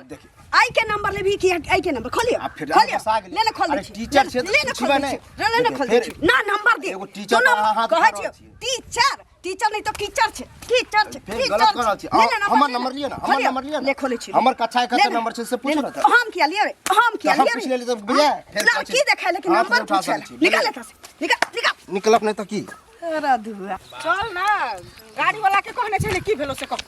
देखिए आई के नंबर ले भी कि आई के नंबर खोलिए ले ले खोल टीचर से पूछबे नहीं ले खोल ना नंबर दे एगो टीचर हाथ कहै छी टीचर नहीं तो टीचर छे फिर गलत करल छी हमर नंबर लियो ना हमर नंबर लियो ना ले खोले छी हमर कक्षा के नंबर से पूछ ना हम किया लिए हम किया लिए पूछ ले तो भैया फिर लड़की देखै लेकिन नंबर पूछ निकाल लेता से निकाल निकलप नहीं तो की अरे दुआ चल ना गाड़ी वाला के कहने छले की भेलो से कब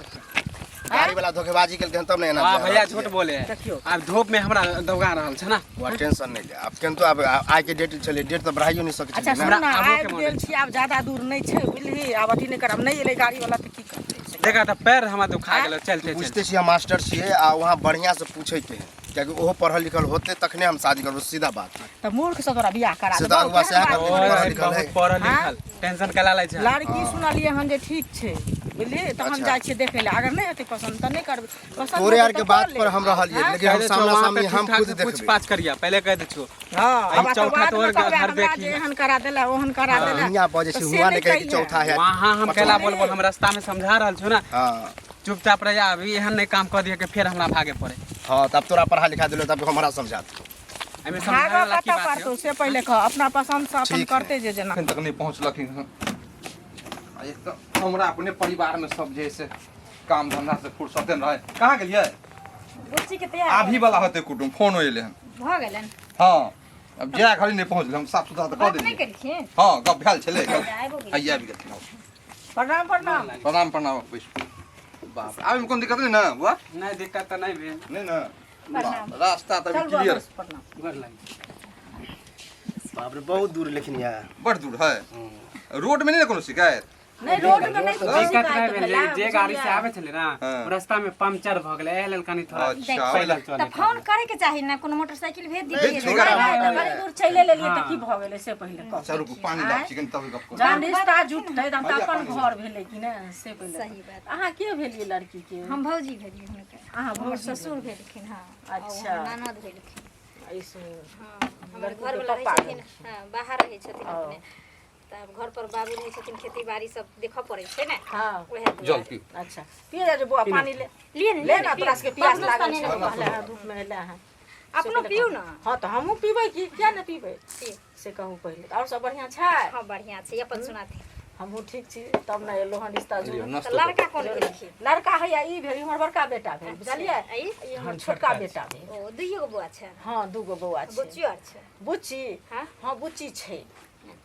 गाड़ी वाला धोखेबाजी केलकै तब नहीं हां भैया झूठ बोले अब धूप में हमरा दौगा रहल छ ना वो टेंशन नहीं ले अब केन तो अब आइ के डेट चले डेट तो बढ़ाइयो नहीं सकै अच्छा सुन ना आबि गेल छी अब ज्यादा दूर नहीं छै बुझली अब अथी नहीं करब नहीं एले गाड़ी वाला त की करते देखा त पैर हमरा दुखा गेल चलते पूछते छी हम मास्टर छिए आ वहां बढ़िया से पूछे के क्योंकि ओहो पढ़ल लिखल होते तखने हम शादी करब सीधा बात त मूर्ख से तोरा बियाह करा दे सीधा से पढ़ल लिखल है पढ़ल लिखल टेंशन कला लै छ लड़की सुनलिए हन जे ठीक छै बुझली त हम जाय छी देखे ले अगर नहीं हेतै पसंद त नहीं करब पसंद तोरे यार के बात पर हम रहलिए लेकिन हम सामना सामनी हम खुद देखबे कुछ पाँच करिया पहले कह दे छु हां अब चौथा तोर घर देखी एहन करा देला ओहन करा देला यहाँ बजे छी हुआ नहीं कहे कि चौथा है वहां हम कहला बोल हम रास्ता में समझा रहल छु ना हां चुपचाप रह जा अभी एहन नहीं काम कर दिए कि फिर हमरा भागे पड़े हां तब तोरा पढ़ा लिखा देलो तब हमरा समझा एमे समझाने वाला की बात है से पहले कह अपना पसंद से अपन करते जे जना तक नहीं पहुंचलखिन एक तो हमरा अपने परिवार में सब जैसे काम धंधा से फुर्सत रहे कहां गेलिए बुच्ची के तैयार आभी वाला होते कुटुम फोन होइले हन भ गेलन हां अब जे घड़ी नहीं पहुंचले हम साफ सुथरा कर नहीं देलिए करखिन हां गप भेल छले आइबो गेल आइया भी गेल प्रणाम प्रणाम प्रणाम प्रणाम बाप आवे में कोन दिक्कत नहीं ना बुआ नहीं दिक्कत तो नहीं भेल नहीं ना रास्ता तो क्लियर घर लग बाप रे बहुत दूर लेकिन यार बड़ दूर है रोड में नहीं ना कोनो शिकायत नहीं रोड में नहीं तो दिक्कत नहीं भेल जे गाड़ी से आवे छले ना रास्ता में पंक्चर भ गेले एहल कनी थोड़ा अच्छा पैदल चले त फोन करे के चाहि ना कोनो मोटरसाइकिल भेज दीजिए बड़ी दूर चले लेलिए त की भ गेले से पहले कह चारू को पानी ला चिकन तब गप कर जान रिश्ता जुट नै त अपन घर भेले कि ना से पहले सही बात अहाँ के भेलिए लड़की के हम भौजी भेलिए हुनके अहाँ हमर ससुर भेलखिन हां अच्छा। ननद भेलखिन ऐसे हां हमर घर वाला रहै छथिन हां बाहर रहै छथिन अपने तब घर पर बाबू रहै छथिन खेती बाड़ी सब देखऽ पड़ै छै ने हां ओहे जल पी अच्छा पिए जे बुआ पानी ले ले ना तोरा के प्यास लागल छै पहले धूप में ले है अपनो पियो ना हां त हमहु पीबै की क्या न पीबै से कहूं पहले और सब बढ़िया छै हां बढ़िया छै अपन सुनाते हमहु ठीक छी तब न एलो हन रिश्ता जुड़ त लड़का कोन भेलखिन लड़का है ई भेल हमर बड़का बेटा भेल बुझलिए ई हमर छोटका बेटा भेल ओ दुइयो गो बुआ छै हां दूगो बौआ छै बुच्चियो आर छै बुच्ची हां हां बुच्ची छै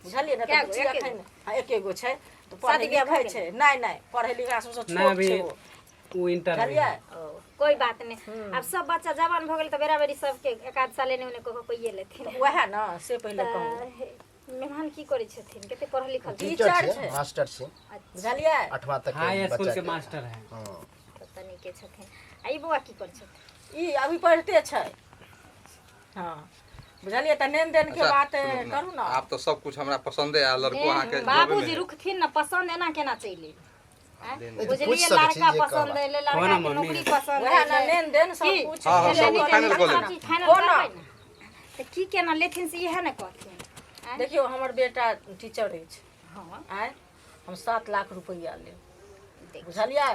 बुझलिए ना क्या त बुच्ची गो? एखन हां एके गो छै तो पढ़े शादी बियाह लिखे भऽ छै नहीं पढ़े लिखे से ना छोट अभी छै वो वो इंटर बुझलिए ओ कोई बात नहीं अब सब बच्चा जवान भ गेल त बेरा बेरी सबके एक आध साल एने ओने कोइए लेथिन वह ना से पहले कहूं मेहमान की करे छथिन कते पढ़ल लिखल छै टीचर छै मास्टर छै बुझलिए 8वां तक हाई के स्कूल बच्चा के मास्टर है हां तनी के छथिन आई बुआ की करे छथिन ई अभी पढ़ते छै हां बुझलिए त लेन देन के बात करू ना आप तो सब कुछ हमरा पसंद है लड़को अहाँ के बाबूजी रुकथिन ना पसंद एना केना चैले बुझलिए पूछ सकै छी लड़का जे पसंद है लड़का कोना के मम्मी? नौकरी पसंद वह ना है लेन देन सब की? कुछ हाँ, हाँ, सब फाइनल कर लेबै। फाइनल करबै ना त की केना लेथिन से इहे ने कहथिन देखियो हमर बेटा टीचर अछि हां आय हम 7 लाख रुपया ले बुझलिए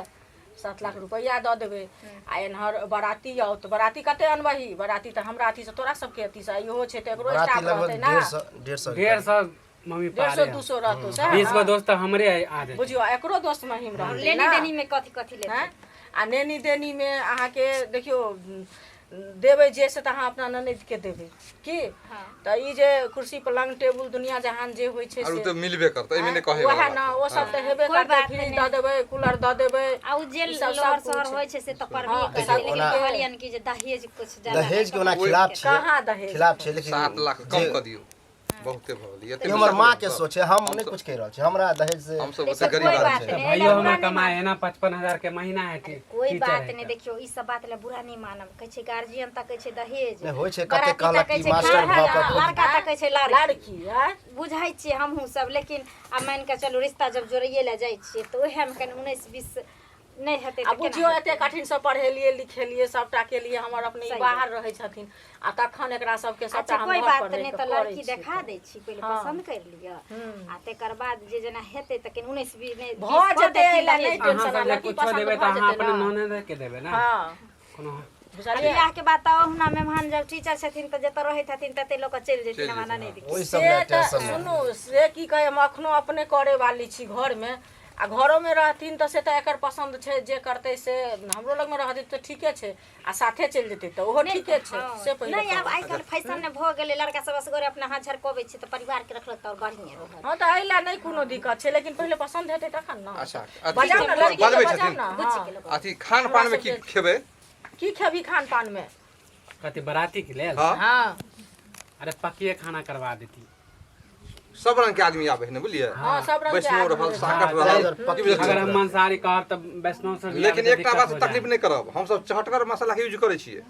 7 लाख रुपया द देबे आ एनहर बराती आओ तो बराती कते अनबही बराती त हमरा अथी से तोरा सबके अथी से इहो छै त एकरो स्टाफ रहतै ना 150 मम्मी पारे 150 200 रहतो से 20 गो दोस्त हमरे आ जाए बुझियो एकरो दोस्त महिम रहतै लेनी देनी में कथि कथि ले आ नेनी देनी में अहाँ के देखियो देबै जे से त अहाँ अपना ननद के देबै की त ई जे कुर्सी पलंग टेबुल दुनिया जहान जे होय छै आरो से तो मिलबे करतै एमे ने कहे वह ना ओ सब त हेबे करतै फ्रिज द देबै कूलर द देबै आ उ जे लोहर शहर होय छै से त करबे करे लेकिन कहलियन कि जे दहेज कुछ ज्यादा दहेज के ओना खिलाफ छै कहाँ दहेज खिलाफ छै लेकिन 7 लाख कम कर दियो बहुते भ गेल ये हमर मां के सोच है हम नहीं कुछ कह रहल छी हमरा दहेज से हम सब ओते गरीब आदमी छै भाइयो हमें कमाए है ना 55,000 के महीना है कि कोई बात नहीं देखियो ई सब बात ले बुरा नहीं मानब कहै छै गार्जियन त कहै छै दहेज नहीं होय छै कते कहलक कि मास्टर भ के लड़का त कहै छै लड़की बुझाइ छियै हमहूँ सब लेकिन आ मान के चलू रिश्ता जब जोड़ैये ले जाइ छियै त ओहे में कनी 19 20 नहीं हेतै आ बुझियो एते कठिन से पढ़ेलिए लिखेलिए सबटा के लिए हमर अपने बाहर रहै छथिन आ तखन एकरा सबके सबटा हम कोई घर बात पर नहीं त लड़की देखा दै छी पहिले पसंद कर लिया आ तेकर बाद जे जना हेतै त कनी 19 20 नहीं भ जेतै नहीं अहाँ टेंशन सब ले लड़की कुछ देबे पसंद त भ अहाँ जेतै अपने ना ननद के देबे ना हां कोनो बुझलियै बियाह के बात हुना मेहमान जब टीचर छथिन त जत रहै छथिन तते लोग चलि जेथिन हमरा नहीं दिक्कत। ओहि सब से ले तऽ टेंशन नहीं। सुनू से की कहे हम अखनो अपने करे वाली छी घर में आ घरों में रहथिन तो से तो एकर पसंद छै जे करते से हमरो लग में रहते तो ठीके छै आ साथे चल जेते तो ओहो ठीके छै से पहिले नहीं अब आइ काल फैशन ने भ गेलै लड़का सब असगरे अपना हाथ झरकोबै छै त परिवार के रखलक त और बढ़िया रहत। हां तो आइला नहीं कोनो दिक्कत छै लेकिन पहिले पसंद हेतै तखन ना। अच्छा बजाओ ना लड़की के बजबै बजाओ छथिन ना। बुच्ची के हाँ। लोग अथी खान पान में की खेबै की खेबी खान पान में? कति बराती के लेल हाँ हाँ अरे पकिए खाना करवा देती। सब रंग के आदमी आवे है ना बुझलिए हाँ सब रंग के वैष्णव आदमी रहल रहै। साकट हाँ, रहल पक्की की बुझलियै? अगर हम मांसाहारी कहब त वैष्णव से लेकिन एकटा बात से तकलीफ नहीं करब हम सब चहटगर मसाला के यूज करे छियै।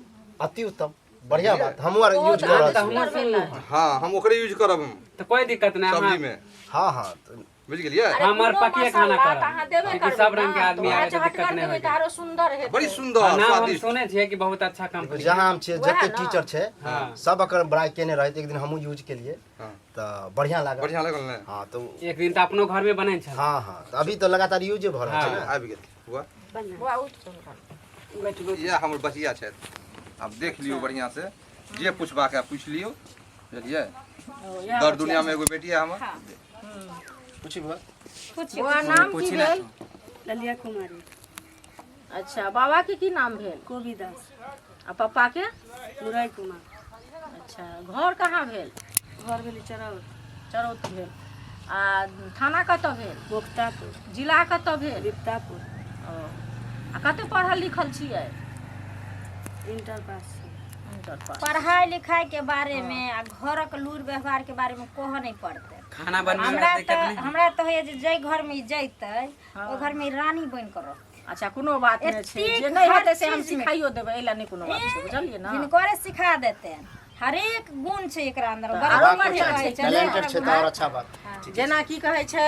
अति उत्तम बढ़िया बात हम और यूज कर रहल छी। सुंदर भेल है। हाँ हम ओकरे यूज करब हम त कोई दिक्कत नहीं सब्जी हम में हाँ हाँ तो बुझ गेलिए। अरे हमर कोनो पकिए खाना मसाला करब। तऽ अहाँ देबे क्योंकि करबै सब रंग के ना, आदमी तऽ आबै वएह तऽ दिक्कत चहटगर नहीं देबै होय। तऽ आरो सुंदर हेतै। बड़ी सुंदर नाम हम स्वादिष्ट सुने छियै कि बहुत अच्छा कंपनी जहाँ हम छियै वएह जते ना। टीचर छै हाँ। सब अकर बड़ाई केने रहै एक दिन हमहू यूज केलिए हाँ। तो बढ़िया लागल। बढ़िया लगल ने हाँ तो एक दिन त अपनो घर में बनै छल। हाँ हाँ तो अभी तो लगातार यूज भ रहल छै ना। आबि गेल हुआ बौआ उठ चल। ये हमर बचिया छै अब देख लियो बढ़िया से जे पूछबा के पूछ लियो बुझलिए। दर दुनिया में एगो बेटी है हमर पूछी बुआ बौआ नाम की भेल? ललिया कुमारी अच्छा बाबा के की नाम भेल? कोबीदास आ पप्पा के? मुराई कुमार अच्छा घर कहाँ भेल? घर भेली चराउत चरौत भेल। आ थाना कतऽ भेल? मुक्तापुर जिला कतऽ भेल? विप्तापुर ओ, आ कते पढ़ल लिखल छियै? इंटर पास छी। Inter pass. पढ़ाई लिखाई के बारे में आ घरक लूर व्यवहार के बारे में कोह नहीं पड़ते। खाना बनबे में हमरा दिक्कत नहीं। हमरा तो है जे घर में जैतै ओ घर में रानी बन कर रहतै। अच्छा कोनो बात नहीं छै एतेक जे नहीं हर हेतै से हम चीज में। सिखाइयो देबै एला नहीं कोनो बात छै बुझलियै ना। जिनकोरे सिखा देते हरेक गुण छै एकरा अंदर तऽ बड़ा आरो बढ़िया बढ़िया छै छै, टैलेंटेड छै तो और अच्छा बात। जेना की कहै छै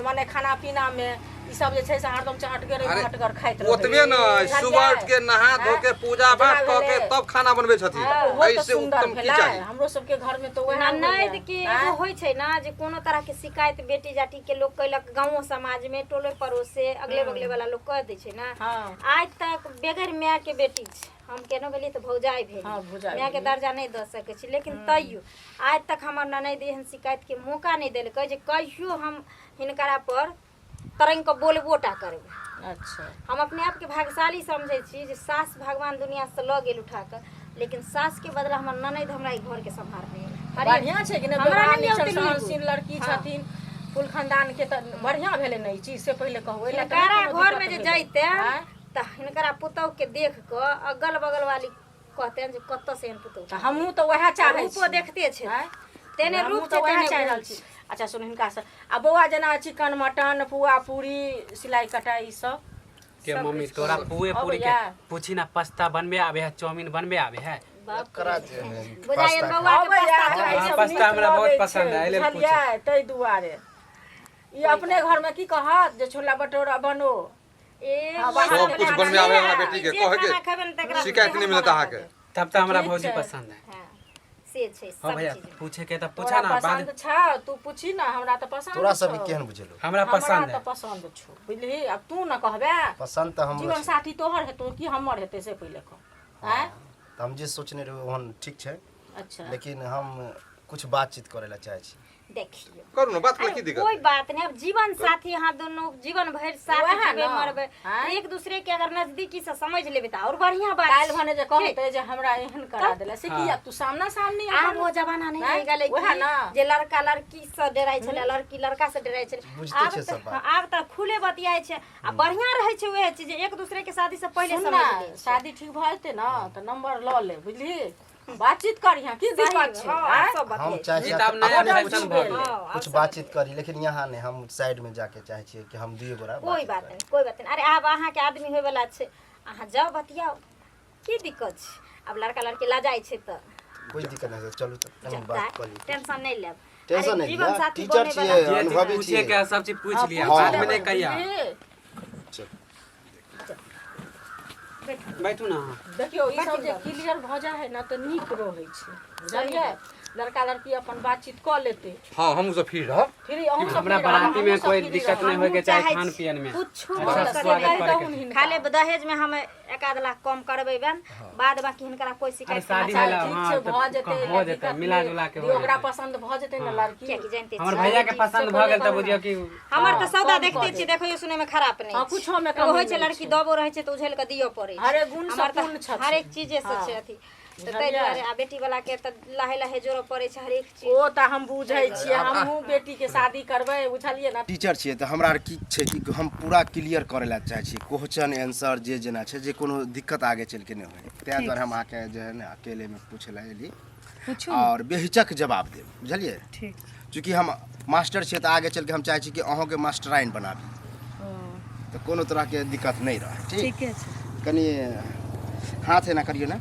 माने खाना पीना में ई सब जे छै से हरदम चहटगर अरे, हटगर खाइत रहै। ओतबे न सुबह उठ के नहा धो के पूजा पाठ क के तब खाना बनबै छथिन ओहो तऽ ऐसे सुंदर उत्तम की भेलै चाहिए। हमरो सबके घर में तो वएह ननद के एगो होइ छै ना जे कोनो तरह के शिकायत बेटी जाति के लोग कैलक गांव समाज में टोले पड़ोस से अगले बगले वाला लोग कह दै छै ना। हाँ आज तक बगैर माय के बेटी छै हम केनो भेली तो भौजाई भेली हाँ, भौजाई माय के दर्जा नहीं दे सके छी लेकिन तैयो आज तक हमर ननद एहन शिकायत के मौका नहीं देलकै जे कहियो हम हिनकरा पर तरंग के बोलबोटा करबै। अच्छा हम अपने आप के भाग्यशाली समझै छी जे सास भगवान दुनिया से ल गेल उठा कर लेकिन सास के बदला हमर ननद हमरा ई घर के संभाल रही। बढ़िया छै कि ने हमरा व्यवहार नहीं निछन ओते लुरि सहनशील लड़की हाँ। छथिन कुल खानदान के त बढ़िया भेलै न ई चीज से पहिले कहू एला त हिनकरा कोनो घर में जे दिक्कत जैते भेलै। त हिनकरा पुतौह के देख क अगल बगल वाली कहते जे कत्त से एहन पुतौह त हमहू त वएह चाहै छी। रूपो देखते छै हैं? तेने हमहूँ रूप त छै वएह तेने चाहि गुण रहल छी। छै। अच्छा सुन हिनका से आ बौआ जेना चिकन मटन पुआ पूरी सिलाई कटाई ई सब के मम्मी तोरा पुए पूरी के पूछी ना पास्ता बनबे आवे है चाउमीन बनबे आवे है। करा बुझाइए बौआ के पास्ता हाँ, पास्ता हमरा बहुत पसंद है, एहिले पूछे। बुझलियै तै दुआरे ई अपने घर में की कहत जे छोला भटूरा बनो ए हाँ, बाहर सब के कुछ खाना बनबे आवे जे हमरा बेटी के कहे खाना खेबै न के तकरा शिकायत नहीं मिलत अहाँ के। तब तो हमरा ठीक भौजी छै। पसंद है। हाँ, से छै हाँ सब भैया चीज पूछे के तो तोरा पूछा ना बाद पसंद छौ तू पूछी ना हमरा त पसंद तोरा सब छौ। केहन बुझेलो हमरा हमरा पसंद त है। पसंद छौ बुझली अब तू न कहबे पसंद तो हमरो जीवन छै। साथी तोहर हेतौ कि हमर हेतै से पहिले कह हैं। तो हम जे सोचने रहे ओहन ठीक छै अच्छा लेकिन हम कुछ बातचीत करे ला चाहे छी। देखियो करू ना बात में की अरे दिक्कत कोई बात नहीं अब जीवन साथी यहाँ दोनों जीवन भर साथ वएह जीवे ना। मरबे हाँ। एक दूसरे के अगर नजदीकी से समझ लेबे त और बढ़िया बात काल छै। भने जे कहते जे हमरा एहन करा देला से किया तू सामना सामनी आब वो जमाना नहीं रह गेलै वएह ना। जे लड़का लड़की से डराइ छले लड़की लड़का से डराइ छले बुझते आब छै सब बात। आब त खुले बतियाइ छै आ बढ़िया रहे छै वह चीज एक दूसरे के शादी से पहले सुन समझ ना, ले शादी ठीक भ जेतै ना त नंबर ल ले बुझली बातचीत करिहा की दिक्कत छै हां हैं? सब हम बतियाइ चाहे जी, तब नया अपन फैशन चीज भऽ भेल। गेलै। कुछ बातचीत करी लेकिन यहाँ नहीं हम साइड में जाके चाहे छियै कि हम दुइयो गोरा कोई बात नहीं कोई बात नहीं अरे आब अहाँ के आदमी होय वाला छै अहाँ जाओ बतियाओ की दिक्कत छै अब लड़का लड़की ला जाइ छै त कोई दिक्कत नहीं चलू तो कहीं बात कर ली। टेंशन नहीं लेब टेंशन अरे नहीं जीवन लिया, साथी टीचर बने छियै, वाला जे चीज अनुभवी पूछे छियै। के सब चीज पूछ लिया हाँ, बाद में नहीं कहिया। बुझली? बैठू ना। देखियो ई सब जे क्लियर भ जाए है ना तो नीक रहै छै बुझलियै। लड़का लड़की अपन बातचीत क लेते। हां हमहु सब फ्री रह। फिर अहूँ सब हमरा बराती में कोई दिक्कत नहीं होय के चाहे खान पियन में। कुछ अच्छा स्वागत करे। खाली दहेज में हम 1 लाख कम करबेबन बाद बाकी हिनकरा कोई शिकायत शादी नहीं। भेला हां भ जेतै हो जेतै मिला जुला के हो। ओकरा पसंद भ जेतै ना लड़की। क्या की जानते हमर भैया के पसंद भ गेल त बुझियो कि हमर त सौदा देखते छी देखियो सुने में खराब नहीं। हां कुछो में होय छै लड़की दबो रहै छै त उझेल के दियो पड़े। हरे गुण हमर सब पूर्ण छथि। हर एक चीजे से छै अथी। त तै दुआरे आ बेटी वाला के त लाहे लाहे जोर पड़े छै हर एक चीज। ओ त हम बुझै छियै हमहू बेटी के शादी करबै बुझलियै ना। टीचर छियै तऽ हमरा आर की छै कि हम पूरा क्लियर करे ला चाहे छी क्वेश्चन आंसर जे जेना छै जे कोनो दिक्कत आगे चल के नहीं होय तै दुआरे हम आके जे है ना अकेले में पूछे ला एली और बेहिचक जवाब देब बुझलियै। ठीक चूँकि हम मास्टर छियै तऽ आगे चल के हम चाहे छी कि अहों के मास्टराइन बनाबी तो कोनो तरह के दिक्कत नहीं रहे। ठीक है छै। कनी हाथ है ना करियो ना।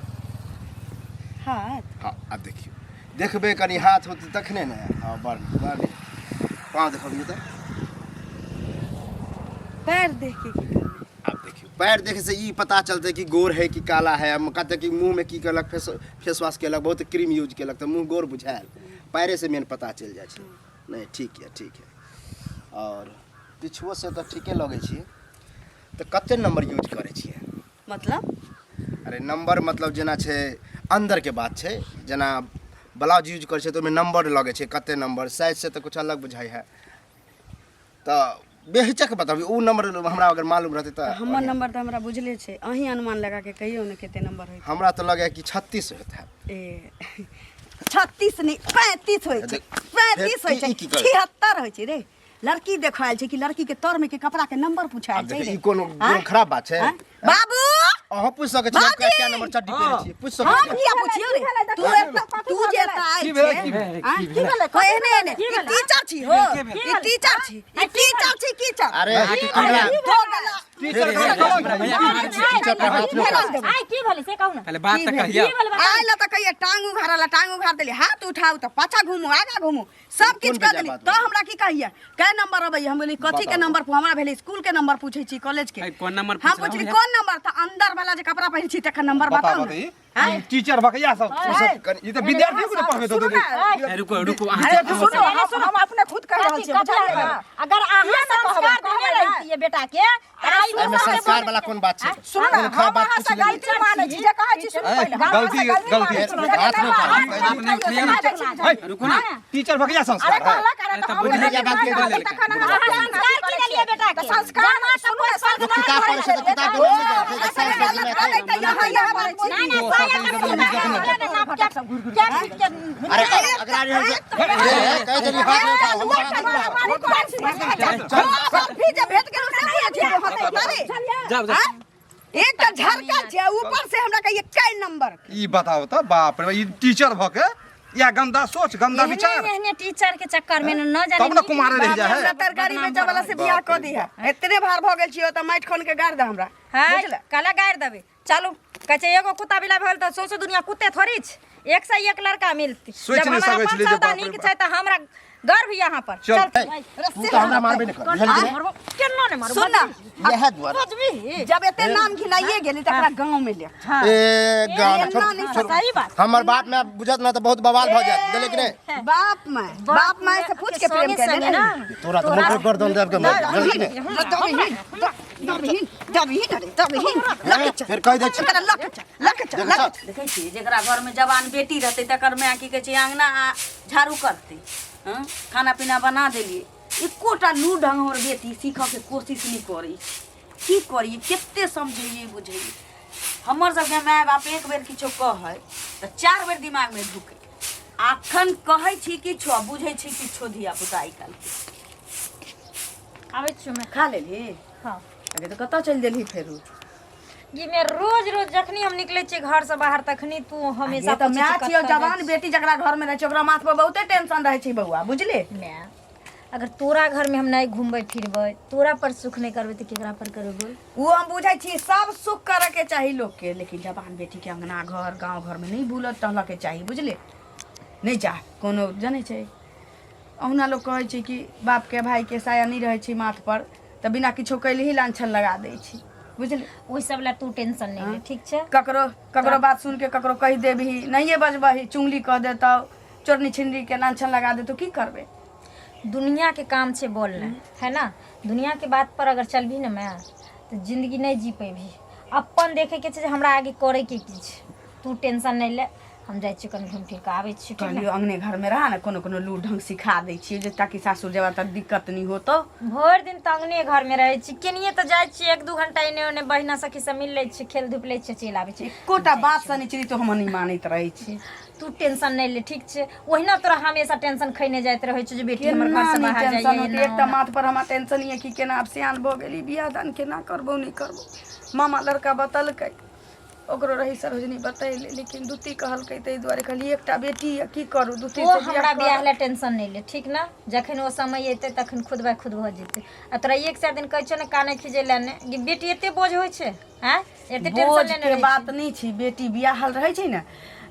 हाथ हाँ अब देखियो देखबे कनी हाथ होते तखने ने। हाँ बढ़ पाँव देखबियो तो पैर देख के की करबे। अब देखियो पैर देखे से ई पता चलते कि गोर है कि काला है। हम कहते कि मुंह में की केलक फेस वॉश केलक बहुत क्रीम यूज केलक तो मुंह गोर बुझायल पैरे से मेन पता चल जाए छै। नहीं ठीक है और पिछुओ से तो ठीके लगे छी। तो कते नंबर यूज करे छिए मतलब अरे नंबर मतलब जेना छै अंदर के बात छै जेना ब्लाउज यूज करे छै तो में नंबर लगे छै कते नंबर साइज से तो कुछ अलग बुझाई है। तो बेहिचक बताबी उ नंबर हमरा अगर मालूम रहते तो हमर नंबर तो हमरा बुझले छै। अही अनुमान लगा के कहियो ने केते नंबर होय। हमरा तो लगे कि 36 होता है। ए 36 नहीं 35 होय छै। 35 होय छै 76 होय छै रे। लड़की देखायल छै कि लड़की के तर में के कपड़ा के नंबर पूछायल छै रे। ई कोनो खराब बात छै। बाबू अहाँ पूछ सके छी क्या नंबर चड्डी पहने छी पूछ सके हम छी। किया पूछियो रे तू जे आइ की छै भेलै की भेलै कोई ने ई टीचर छी हो ई टीचर छी टीचर अरे टीचर पे हाथ में आई की भले से कहू ना। पहले बात त कहिया। आइ ल त कहिए टांग उघार देली हाथ उठाऊ त पाछा घुमू आगा घुमू सब किछ कर देली तो हमरा की कहिए कै नंबर अबै हम बोली कथि के नंबर हमरा भेले स्कूल के नंबर पूछै छी कॉलेज के कोन नंबर हम पूछली कोन नंबर त अंदर वाला जे कपड़ा पहिर छी तकर नंबर बताऊ ना। टीचर भकैया सब ई तो विद्यार्थी को पढ़बे तो रुको सुनो हम अपने खुद कह रहल छी बुझलिए अगर अहाँ संस्कार देने रहिए बेटा के आई एमे संस्कार वाला कोन बात छै। सुनो ना खराब बात हम पूछ ले गलती मानै छी जे कहै छी सुनो गलती हाथ में उठा रुको ना। टीचर भकैया संस्कार है। तब बुझले के बात के बोले संस्कार की देलिए बेटा के संस्कार ना सब किताब पढ़े से तो किताब पढ़े अरे अगर आ रही है कह देली हाथ में जाओ एक झरका छै ऊपर से हमरा कहिए कै नंबर ई बताओ तो बाप रे ई टीचर भके या गंदा सोच गंदा विचार एहने टीचर के चक्कर में न जाने तब न कुमारे रह जा है। तरकारी बेचे वाला से बियाह क दी है इतने भार भ गेल छियो त माइट खोन के गाड़ दे हमरा है कला गाड़ देबे चलू कहे एगो कुत्ता बिला भेल त सोचो दुनिया कुत्ते थोड़ी छ एक से एक लड़का मिलती सोच जब नहीं हमारा सकै छली जे सौदा बाप रे नीक छै त हमरा गर्व यहाँ पर चल। तू तो हमरा मारबे न कर मरबो केना ने मरबो सुन ना यह द्वारा बजबी जब एते नाम घिनाइए गेली तकरा गांव में ले ए गाना छोड़ सही बात हमर बात में बुझत ना तो बहुत बवाल भ जात देले कि नहीं बाप माय से पूछ के प्रेम कर ले ना तोरा तो मोटर कर दन देब के देले कि नहीं फिर कह दे देखै छी जेकरा घर में जवान बेटी रहते तकर में की कहै छै अंगना झाड़ू करते हाँ खाना पीना बना देलिए एकोटा लू ढंग हमर बेटी सीख के कोशिश नहीं करी की करिए केते समझिए बुझिए हमर सबके माय बाप एक बेर किछो कहै त 4 बेर दिमाग में ढुके आखन कहै छी किछो बुझै छी किछो धिया पुता आई काल आबै छु मैं खा लेली हां अगे तो कतौ चल देली फेरू ये मैं रोज जखनी हम निकले छी घर से बाहर तखनी तू हमेशा तो मैं छियो जवान बेटी जकरा घर में रहे छै ओकरा माथ पर बहुते टेंशन रहे छै बउआ बुझले मैं अगर तोरा घर में हम नहीं घूमबे फिरबे तोरा पर सुख नहीं करबे त केकरा पर करबे वो हम बुझै छी सब सुख करे के चाही लोग के लेकिन जवान बेटी के अंगना घर गांव घर में नहीं बुलत टहल के चाही बुझले नहीं जा कोनो जाने छै ओहना लोग कहै छै कि बाप के भाई के साया नहीं रहे छै माथ पर त बिना किछो कैले ही लांछन लगा दै छी बुझली ओहि सब ला तू टेंशन नहीं ले ठीक छे। ककरो बात सुन के ककरो कह देबही नहीं बजबही चुंगली कह देता चोरनी छिंदरी के लांछन लगा दे तो की करबे। दुनिया के काम छे बोलना है ना, दुनिया के बात पर अगर चलबी ना मैं तो जिंदगी नहीं जी पेबी। अपन देखे के छे हमरा आगे करे के की छे, तू टेंशन नहीं ले। हम जाय छी कन घूम फिर के आवे छी। कहलियो अंगने घर में रहा ना कोनो लूर ढंग सिखा दै छी जे ताकि सासुर जेबा तक दिक्कत नहीं हो। तो भर दिन तो अंगने घर में रहे छी, केनिए तो जाय छी 1-2 घंटा इने ओने बहिना सखी से मिल ले छी, खेल धूप ले छी, चल आवे छी। कोटा बात सनिचरी तो हम नहीं मानैत रहे छी। तू टेंशन नहीं ले ठीक छे। ओहिना तोरा हमेशा टेंशन खैने जाइत रहे छ जे बेटी हमर घर से बाहर जाइए। एक त माथ पर हमरा टेंशन ये कि केना अब सियान भ गेली बियाह दान केना करबो नहीं करबो। मामा लड़का बतलकै ओकरो रही सरोजनी बतैले लेकिन दूती कहलकै तै दुआरे कहली एकटा बेटी है की करू दूती ओ से हमरा बियाह ले टेंशन नहीं ले ठीक ना। जखन ओ समय एते तखन खुद बाय खुद भ जेते। आ तोरा एक से दिन कहै छ ने काने खिजे लेने कि बेटी एते बोझ होय छै हैं एते टेंशन लेने के बात नहीं छी। बेटी बियाहल रहै छै ने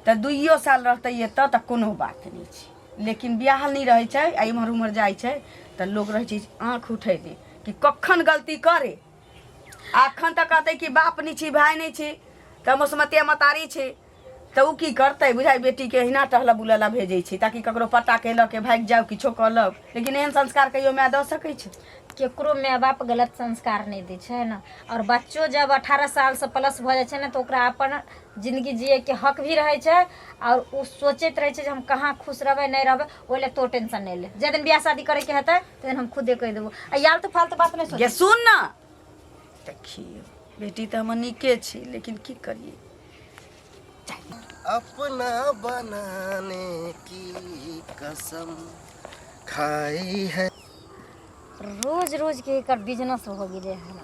त 2 साल रहतै एतऽ त कोनो बात नहीं छी, लेकिन बियाहल नहीं रहै छै आ इम्हर उम्हर जाइ छै त लोग रहै छै आँख उठैले कि कखन गलती करे। अखन तक कहतै कि बाप नहीं छी भाई नहीं छी त मसमतिया मतारी छै त उ की करतै बुझाइ बेटी के हिना टहला बुलला भेजै छै ताकि ककरो पता केलक के भाग जाओ किछो कहलक। लेकिन एहन संस्कार कहियो माय द सकै छै। केकरो माय बाप गलत संस्कार नहीं दै छै ना। और बच्चो जब 18 साल से प्लस भ जाइ छै ना तो ओकरा अपन जिंदगी जिए के हक भी रहे छै और उ सोचैत रहे छै जे हम कहाँ खुश रहबै नहीं रहबै। ओइ ले तो टेंशन नहीं ले। जे दिन बियाह शादी करे के हेतै त हम खुदे कह देबो। आ यार तो फालतू बात नहीं सोच। ये सुन ना देखिए बेटी तो हम निके छी लेकिन की करिए। अपना बनाने की कसम खाई है। रोज रोज के एकर बिजनेस हो गेले है ना।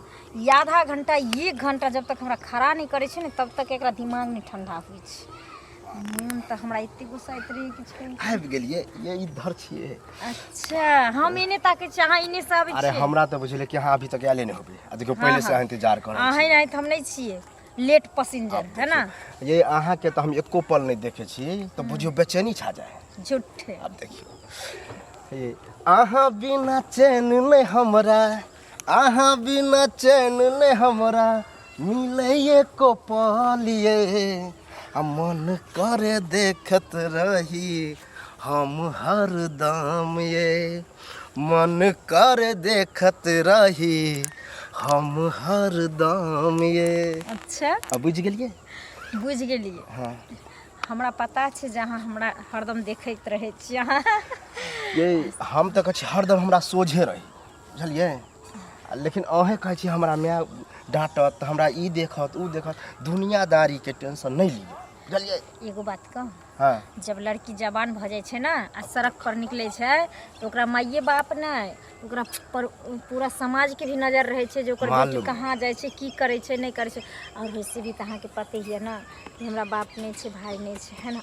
आधा घंटा 1 घंटा जब तक हमरा खड़ा नहीं करे छै ने तब तक एकरा दिमाग नहीं ठंडा होई छै। मन त हमरा इत्ते गुस्सा आइत रही कि छै। आबि गेलिए ये इधर छिए। अच्छा हम इने ताके छै अहाँ इने से आबै छी। अरे हमरा तो बुझले कि अहाँ अभी तक आले नहीं होबे। आ देखो पहले से इंतजार कर रहे अहाँ नहीं त हम नहीं छिए लेट पैसेंजर है ना। ये अहाँ के तो हम एको पल नहीं देखे छी तो बुझियो बेचैनी छा जाए। झूठे अब देखियो ये अहाँ बिना चैन ने हमरा, अहाँ बिना चैन ने हमरा मिले एको पल ये। मन करे देखत रही हम हरदम ये, मन करे देखत रही हम हरदम ये। अच्छा अब बुझ गेलिए। बुझ गेलिए। हाँ हमरा पता छै जहाँ हमरा हरदम देखैत रहे छी अहाँ। ये हम तो कह हरदम हमरा सोझे रही बुझलिए। लेकिन अहें कहे छी हमरा माय डांटत हमरा ई देखत ऊ देखत। दुनियादारी के टेंशन नहीं लियो बुझलिए। एगो बात कहूँ हाँ जब लड़की जवान भ जाइ छै ना आ सड़क पर निकले छै तो ओकरा माइये बाप नहीं ओकरा पर पूरा समाज के भी नजर रहे छै जे ओकर बेटी कहाँ जाइ छै की करे छै नहीं करे छै। और वैसे भी तो अहाँ के पते ही है ना कि हमरा बाप नहीं छै भाई नहीं छै है ना।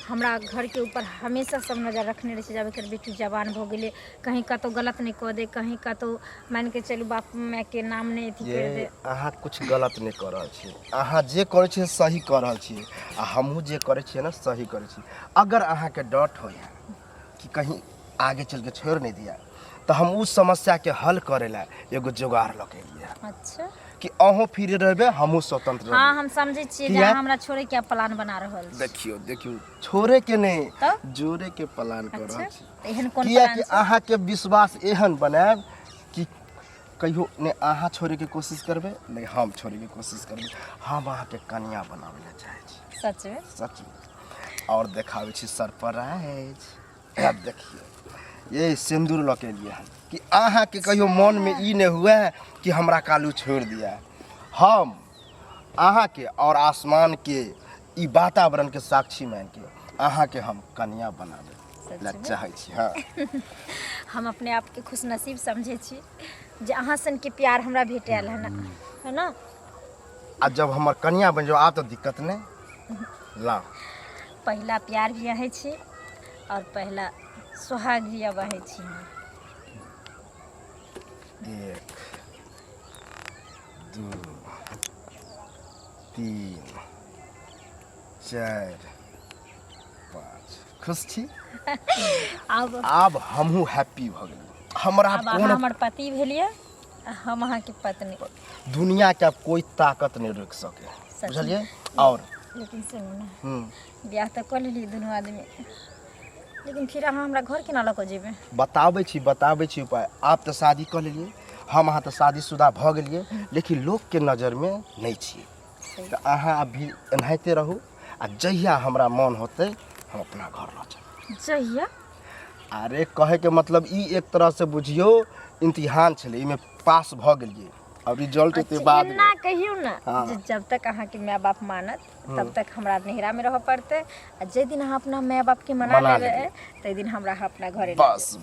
हमरा घर के ऊपर हमेशा सब नजर रखने रहे छै जब एकर बेटी जवान भ गेले कहीं का तो गलत नहीं कह दे कहीं का तो मान के चलू बाप माय के नाम नहीं अथी कर दे। अहाँ कुछ गलत नहीं कर रहल छी। अहाँ जे करे छी सही कर रहल छी आ हमहू जे करे छी ना सही करे छी। अगर अहाँ के डट हो कि कहीं आगे चल के छोड़ नहीं दिया तो हम उस समस्या के हल करे ला एगो जुगाड़ लगे लिया। अच्छा कि अहों फिर रहबे हमहू स्वतंत्र हाँ हम समझे छिए जे हमरा छोड़े के प्लान बना रहल छी। देखियो देखियो छोड़े के नहीं तो? जोड़े के प्लान कर रहल छी। एहन कोन किया प्लान कि छै? अहाँ के विश्वास एहन बनाएब कि कहियो ने अहाँ छोड़े के कोशिश करबे नहीं हम छोड़े के कोशिश करबे। हम अहाँ के कन्या बनावे ला चाहे छी सच में सच में। और देखावे छी सरप्राइज। अब देखिए ये सिंदूर लके लिए कि अहाँ के कहियो मन में ई नहीं हुआ कि हमरा कालू छोड़ दिया। हम अहाँ के और आसमान के ई वातावरण के साक्षी मान के अहाँ के हम कन्या बनावे ला चाहे छी। हाँ हम अपने आप के खुश नसीब समझे छी जे अहाँ सन के प्यार हमरा भेटल है ना। आ जब हमर कन्या बन जाओ आप तो दिक्कत नहीं ला। पहला प्यार भी है छी और पहला सुहाग भी अब है छी। 1 2 3 4 5 खुश छी। अब अब हमहू हैप्पी भ गेली। हमरा अब अहाँ हमर पति भेलिए हम अहाँ की पत्नी। दुनिया के अब कोई ताकत नहीं रोक सके, सच बुझलिए। और लेकिन सुनू ना, ब्याह तो कर लेली दुनू आदमी, लेकिन फिर अहाँ हमरा घर केना लऽ कऽ जेबै? बताबै छी उपाय। आप तो शादी कर लेलिए, हम अहाँ तो शादीशुदा भ गेलिए, लेकिन लोग के नजर में नहीं छिए। तो अहाँ अभी एनाहिते रहू, आ जहिया हमरा मन होते हम अपना घर लऽ जाब। जहिया? अरे कहे के मतलब ई एक तरह से बुझियो इम्तिहान छले, इमे पास भ गेलिए, अब रिजल्ट के बाद ना कहियो ना, हाँ। जे जब तक अहाँ के माय बाप मानत तब तक हमरा नहिरा में रह पड़ते, आ जे दिन अहाँ अपना माय बाप के मना लेबै तै दिन हमरा अपना घरे बस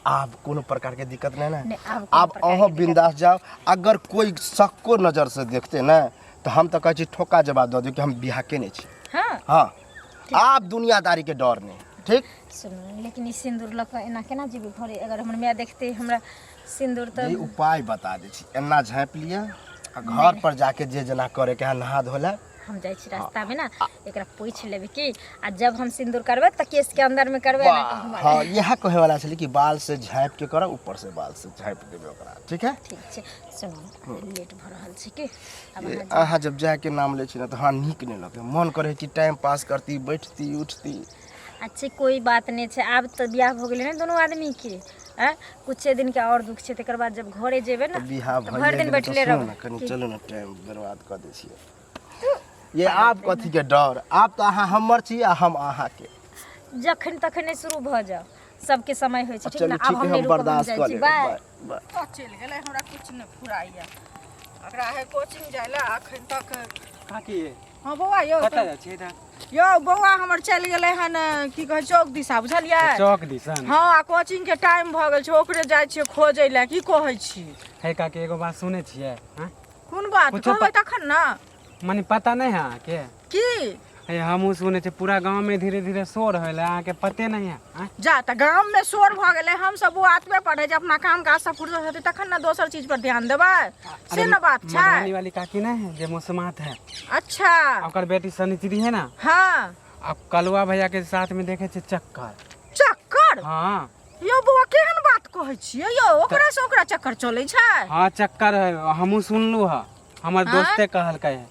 आप कोनो प्रकार के दिक्कत नहीं ना। नहीं, आप अहाँ बिंदास जाओ। अगर कोई सक्को नजर से देखते ना तो हम तो कहे ठोका जवाब दे दो कि हम बिहार के नहीं छी। हाँ हाँ, आप दुनियादारी के डर नहीं, ठीक। सुनो, लेकिन ई सिंदूर लऽ कऽ एना केना जेबै घरे? अगर हमर माय देखते हमरा सिंदूर तो ये उपाय बता दै छी, एना झाँप लिया आ घर पर जाके जे जना करे के है नहा धोला। हम जाइ छी रास्ता में ना, एकरा पूछ लेबै कि आ जब हम सिंदूर करबै त केस के अंदर में करबै ना तो हमरा। हाँ, यह कहे वाला छले कि बाल से झाँप के करा, ऊपर से बाल से झाँप देबे ओकरा, ठीक है। ठीक छै। सुनो, लेट भ रहल छै कि अब ये अहाँ जब जाए के नाम ले छी ना तो हाँ नीक नहीं लगे, मन करे कि टाइम पास करती, बैठती उठती। अच्छे कोई बात नहीं छै, आब तो बियाह भ गेलै ना दोनों आदमी के। कुछ दिन के और दुख छै, तकर बाद जब घरे जेबै ना बिहार तो भर दिन बैठले रहबै। कनी चलो ना, टाइम बर्बाद कर दै छियै। ये आप कथी के डर, आप तो अहाँ हमर छी आ हम अहाँ के। जखन तखने शुरू भ जाओ, सबके समय होइ छै, ठीक चलो ना। ठीक अब है, हम हम बर्दाश्त कर लेबै। बाय। बाय। चलि गेलै, हमरा कुछ नहि फुराइया। एकरा है कोचिंग जाय ला अखन तक। काकी हाँ बौआ यौ, कतऽ जाइ छी इधर? यौ बौआ हमर चलि गेलै हन की कहै चौक दिशा, बुझलियै। चौक दिसन? हाँ, आ कोचिंग के टाइम भ गेल छै, ओकरे जाइ छियै खोजै ला। की कहै छी? हे काकी एगो बात सुनै छियै? हाँ? कोन बात कुछो कहबै तखन ना। मने पता नहीं है अहाँके? की हे हमहूँ सुनै छियै पूरा गाँव में धीरे धीरे शोर होले, अहाँके पते नहीं है? हाँ? जा त गांव में शोर भ गेलै, हम सब आतबे पढ़े जे अपना काम काज से फुर्सत हेतै तखन ना दोसर चीज पर ध्यान देबै, से ना बात छै। मधुबनी वाली काकी नहीं है जे मुस्मात है? अच्छा ओकर बेटी सनिचरी है ना, हाँ। अब कलुआ भैया के साथ में देखे छे चक्कर। चक्कर? हाँ यौ बौआ केहन बात कहै छियै यौ, ओकरा से ओकरा चक्कर चलै छै? हाँ चक्कर है, हमहूँ सुनलू है, हमर दोस्ते कहलकै है।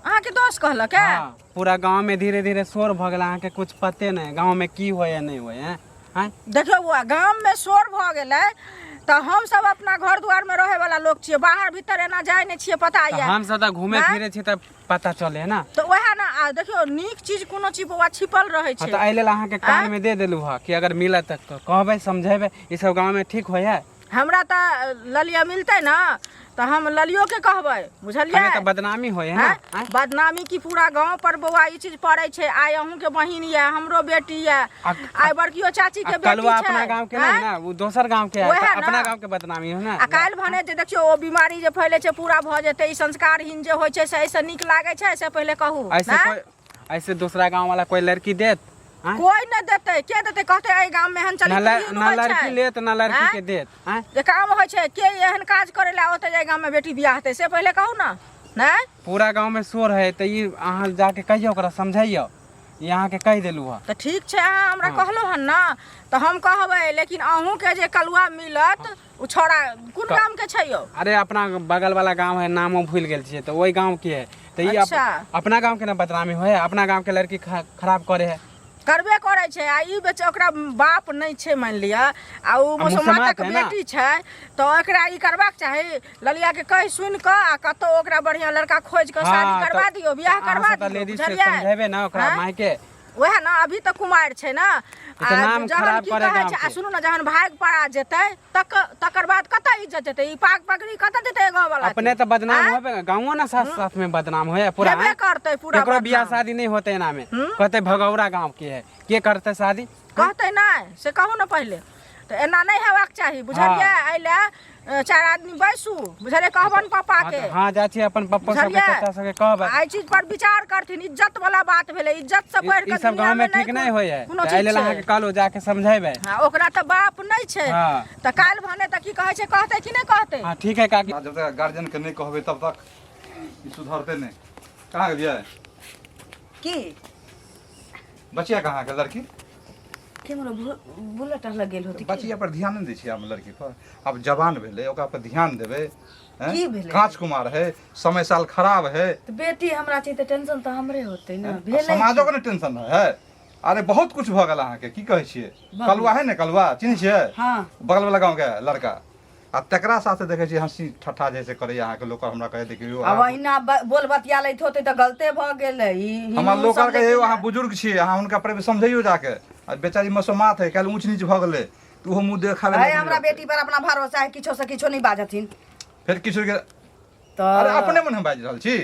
अहाँके दोस्त कहलक है? हाँ, पूरा गांव में धीरे धीरे शोर भ गेल, अहाँके कुछ पते नहीं गांव में की होय या नहीं होय है? हाँ? देखियौ बौआ, गांव में शोर भ गेलै त हम सब अपना घर द्वार में रहे वाला लोग छियै, बाहर भीतर एना जाय नहीं छियै, पता तो ये। हम सब घूमे फिरे छी तब पता चले है ना। तो वह ना देखियौ, नीक चीज कोनो चीज बौआ छिपल रहे छै। तो एहि लेल अहाँके कान में दे देलू है कि अगर मिलत त कहबै समझेबै, ई सब गांव में ठीक होय है? हमरा त ललिया मिलतै ना तो हम ललियो के कहबै, बुझलियै। हमें तो बदनामी होय है ना। हैं? बदनामी की पूरा गांव पर बौआ ई चीज पड़ै छै। आइ अहूँ के बहिन ये, हमरो बेटी ये, आइ बड़कियो चाची के बेटी कलुआ छै। अपना गांव के नहीं ना, वो दोसर गांव के है, वएह तो ना। अपना गांव के बदनामी है ना। आ काल्हि भने जे देखियौ ओ बीमारी जे फैले छै पूरा भ जेतै, ई संस्कारहीन जे होइ छै से ऐसे नीक लागे छै, से पहिले कहू। ऐसे दूसरा गांव वाला कोई लड़की देत? हाँ? कोई न देतै, के देतै? कहतै एहि गांव में एहन चली ना लड़की लेत ना लड़की के देत। हाँ? जे काम होइ छै, के एहन काज करे ला ओतै जे गांव में बेटी बियाह हेतै, से पहिले कहू ना। नहीं पूरा गांव में शोर है, तो ये अहाँ जाके कहियो ओकरा समझाइयो, यहाँ के कह देलू है। तो ठीक छै, अहाँ हमरा कहलो हन ना तो हम कहबै, लेकिन अहूँ के जे कलुआ मिलत उ छोड़ा कोन गांव के छै यौ? अरे अपना बगल वाला गांव है, नामो भूल गेल छियै, तो वही गांव के है। तो ये अच्छा। अपना गांव के ना बदनामी होय, अपना गांव के लड़की खराब करे है। करबे करे छै। आ ई बेच ओकरा बाप नहीं छै मान लिया, आ उ मुसलमान के बेटी छै, तो एकरा ई करबाक चाही। ललिया के कह सुन क आ कतो ओकरा बढ़िया लड़का खोज के शादी करबा दियो, बियाह करबा दियो, लेडीज से बुझलियै। समझेबे ना ओकरा माय के। वह ना अभी तक कुमार छै ना, नाम खराब करे गांव के। सुनू ना, जहन भाग पड़ा जेतै तकर बाद कत इज्जत जेतै? ई पाग पगड़ी कत देतै गांव वाला? अपने तो बदनाम होबे, गांवो ना साथ साथ में बदनाम होय पूरा। हेबे करतै पूरा। एकरो बियाह शादी नहीं होते ना में, कहते भगौरा गांव के है, के करते शादी? कहते नहीं, से कहू ना पहले। तो एना नहीं हेबाक चाही, बुझलियै। अइले चार आदमी बैसू, बुझलियै, कहबन पापा के। हाँ जा छी अपन पप्पा सबके चाचा सबके कहबै, आई चीज पर विचार करथिन। इज्जत वाला बात भेलै, इज्जत से बढ़ के ई सब गांव में ठीक नहीं होय है। एहि लेल अहाँ के कहलू जाके समझेबै। हां, ओकरा त बाप नहीं छै, हाँ। त काल भने त की कहै छै, कहतै कि नहीं कहतै? हाँ ठीक है काकी। जब तक गार्जियन के नहीं कहबे तब तक ई सुधरते नहीं। कहाँ गेलियै? की बचिया कहाँ के लड़की? केमरो बुलेट लग गेल होती बचिया पर ध्यान नहीं दै छियै हम लड़की पर। अब जवान भेलै ओकरा पर ध्यान देबै। की भेलै? कांच कुमार है, समय साल खराब है, तो बेटी हमरा छै त टेंशन त हमरे होतै ना भेलै। समाजो के ने टेंशन है। अरे बहुत कुछ भ गेल अहाँ के, की कहै छियै? कलुआ है ने, कलुआ चिन्है छियै? हाँ बगल वाला गांव के लड़का। आ तकरा साथे देखै छियै हंसी ठट्ठा जैसे करे अहाँ के लोग हमरा कहे देखियो अब अहिना बोल बतिया लैत होतै त गलते भ गेलै। हमर लोग के हे अहाँ बुजुर्ग छियै, अहाँ हुनका पर समझैयो जाके। आ बेचारी मसोमात है, काल ऊंच नीच भ गेलै त ओहो मुंह देखावे है हमरा बेटी पर अपना भरोसा है, किछो से किछो नहीं बाजथिन फिर किशोर के। त अरे अपने मन हम बाजि रहल छी।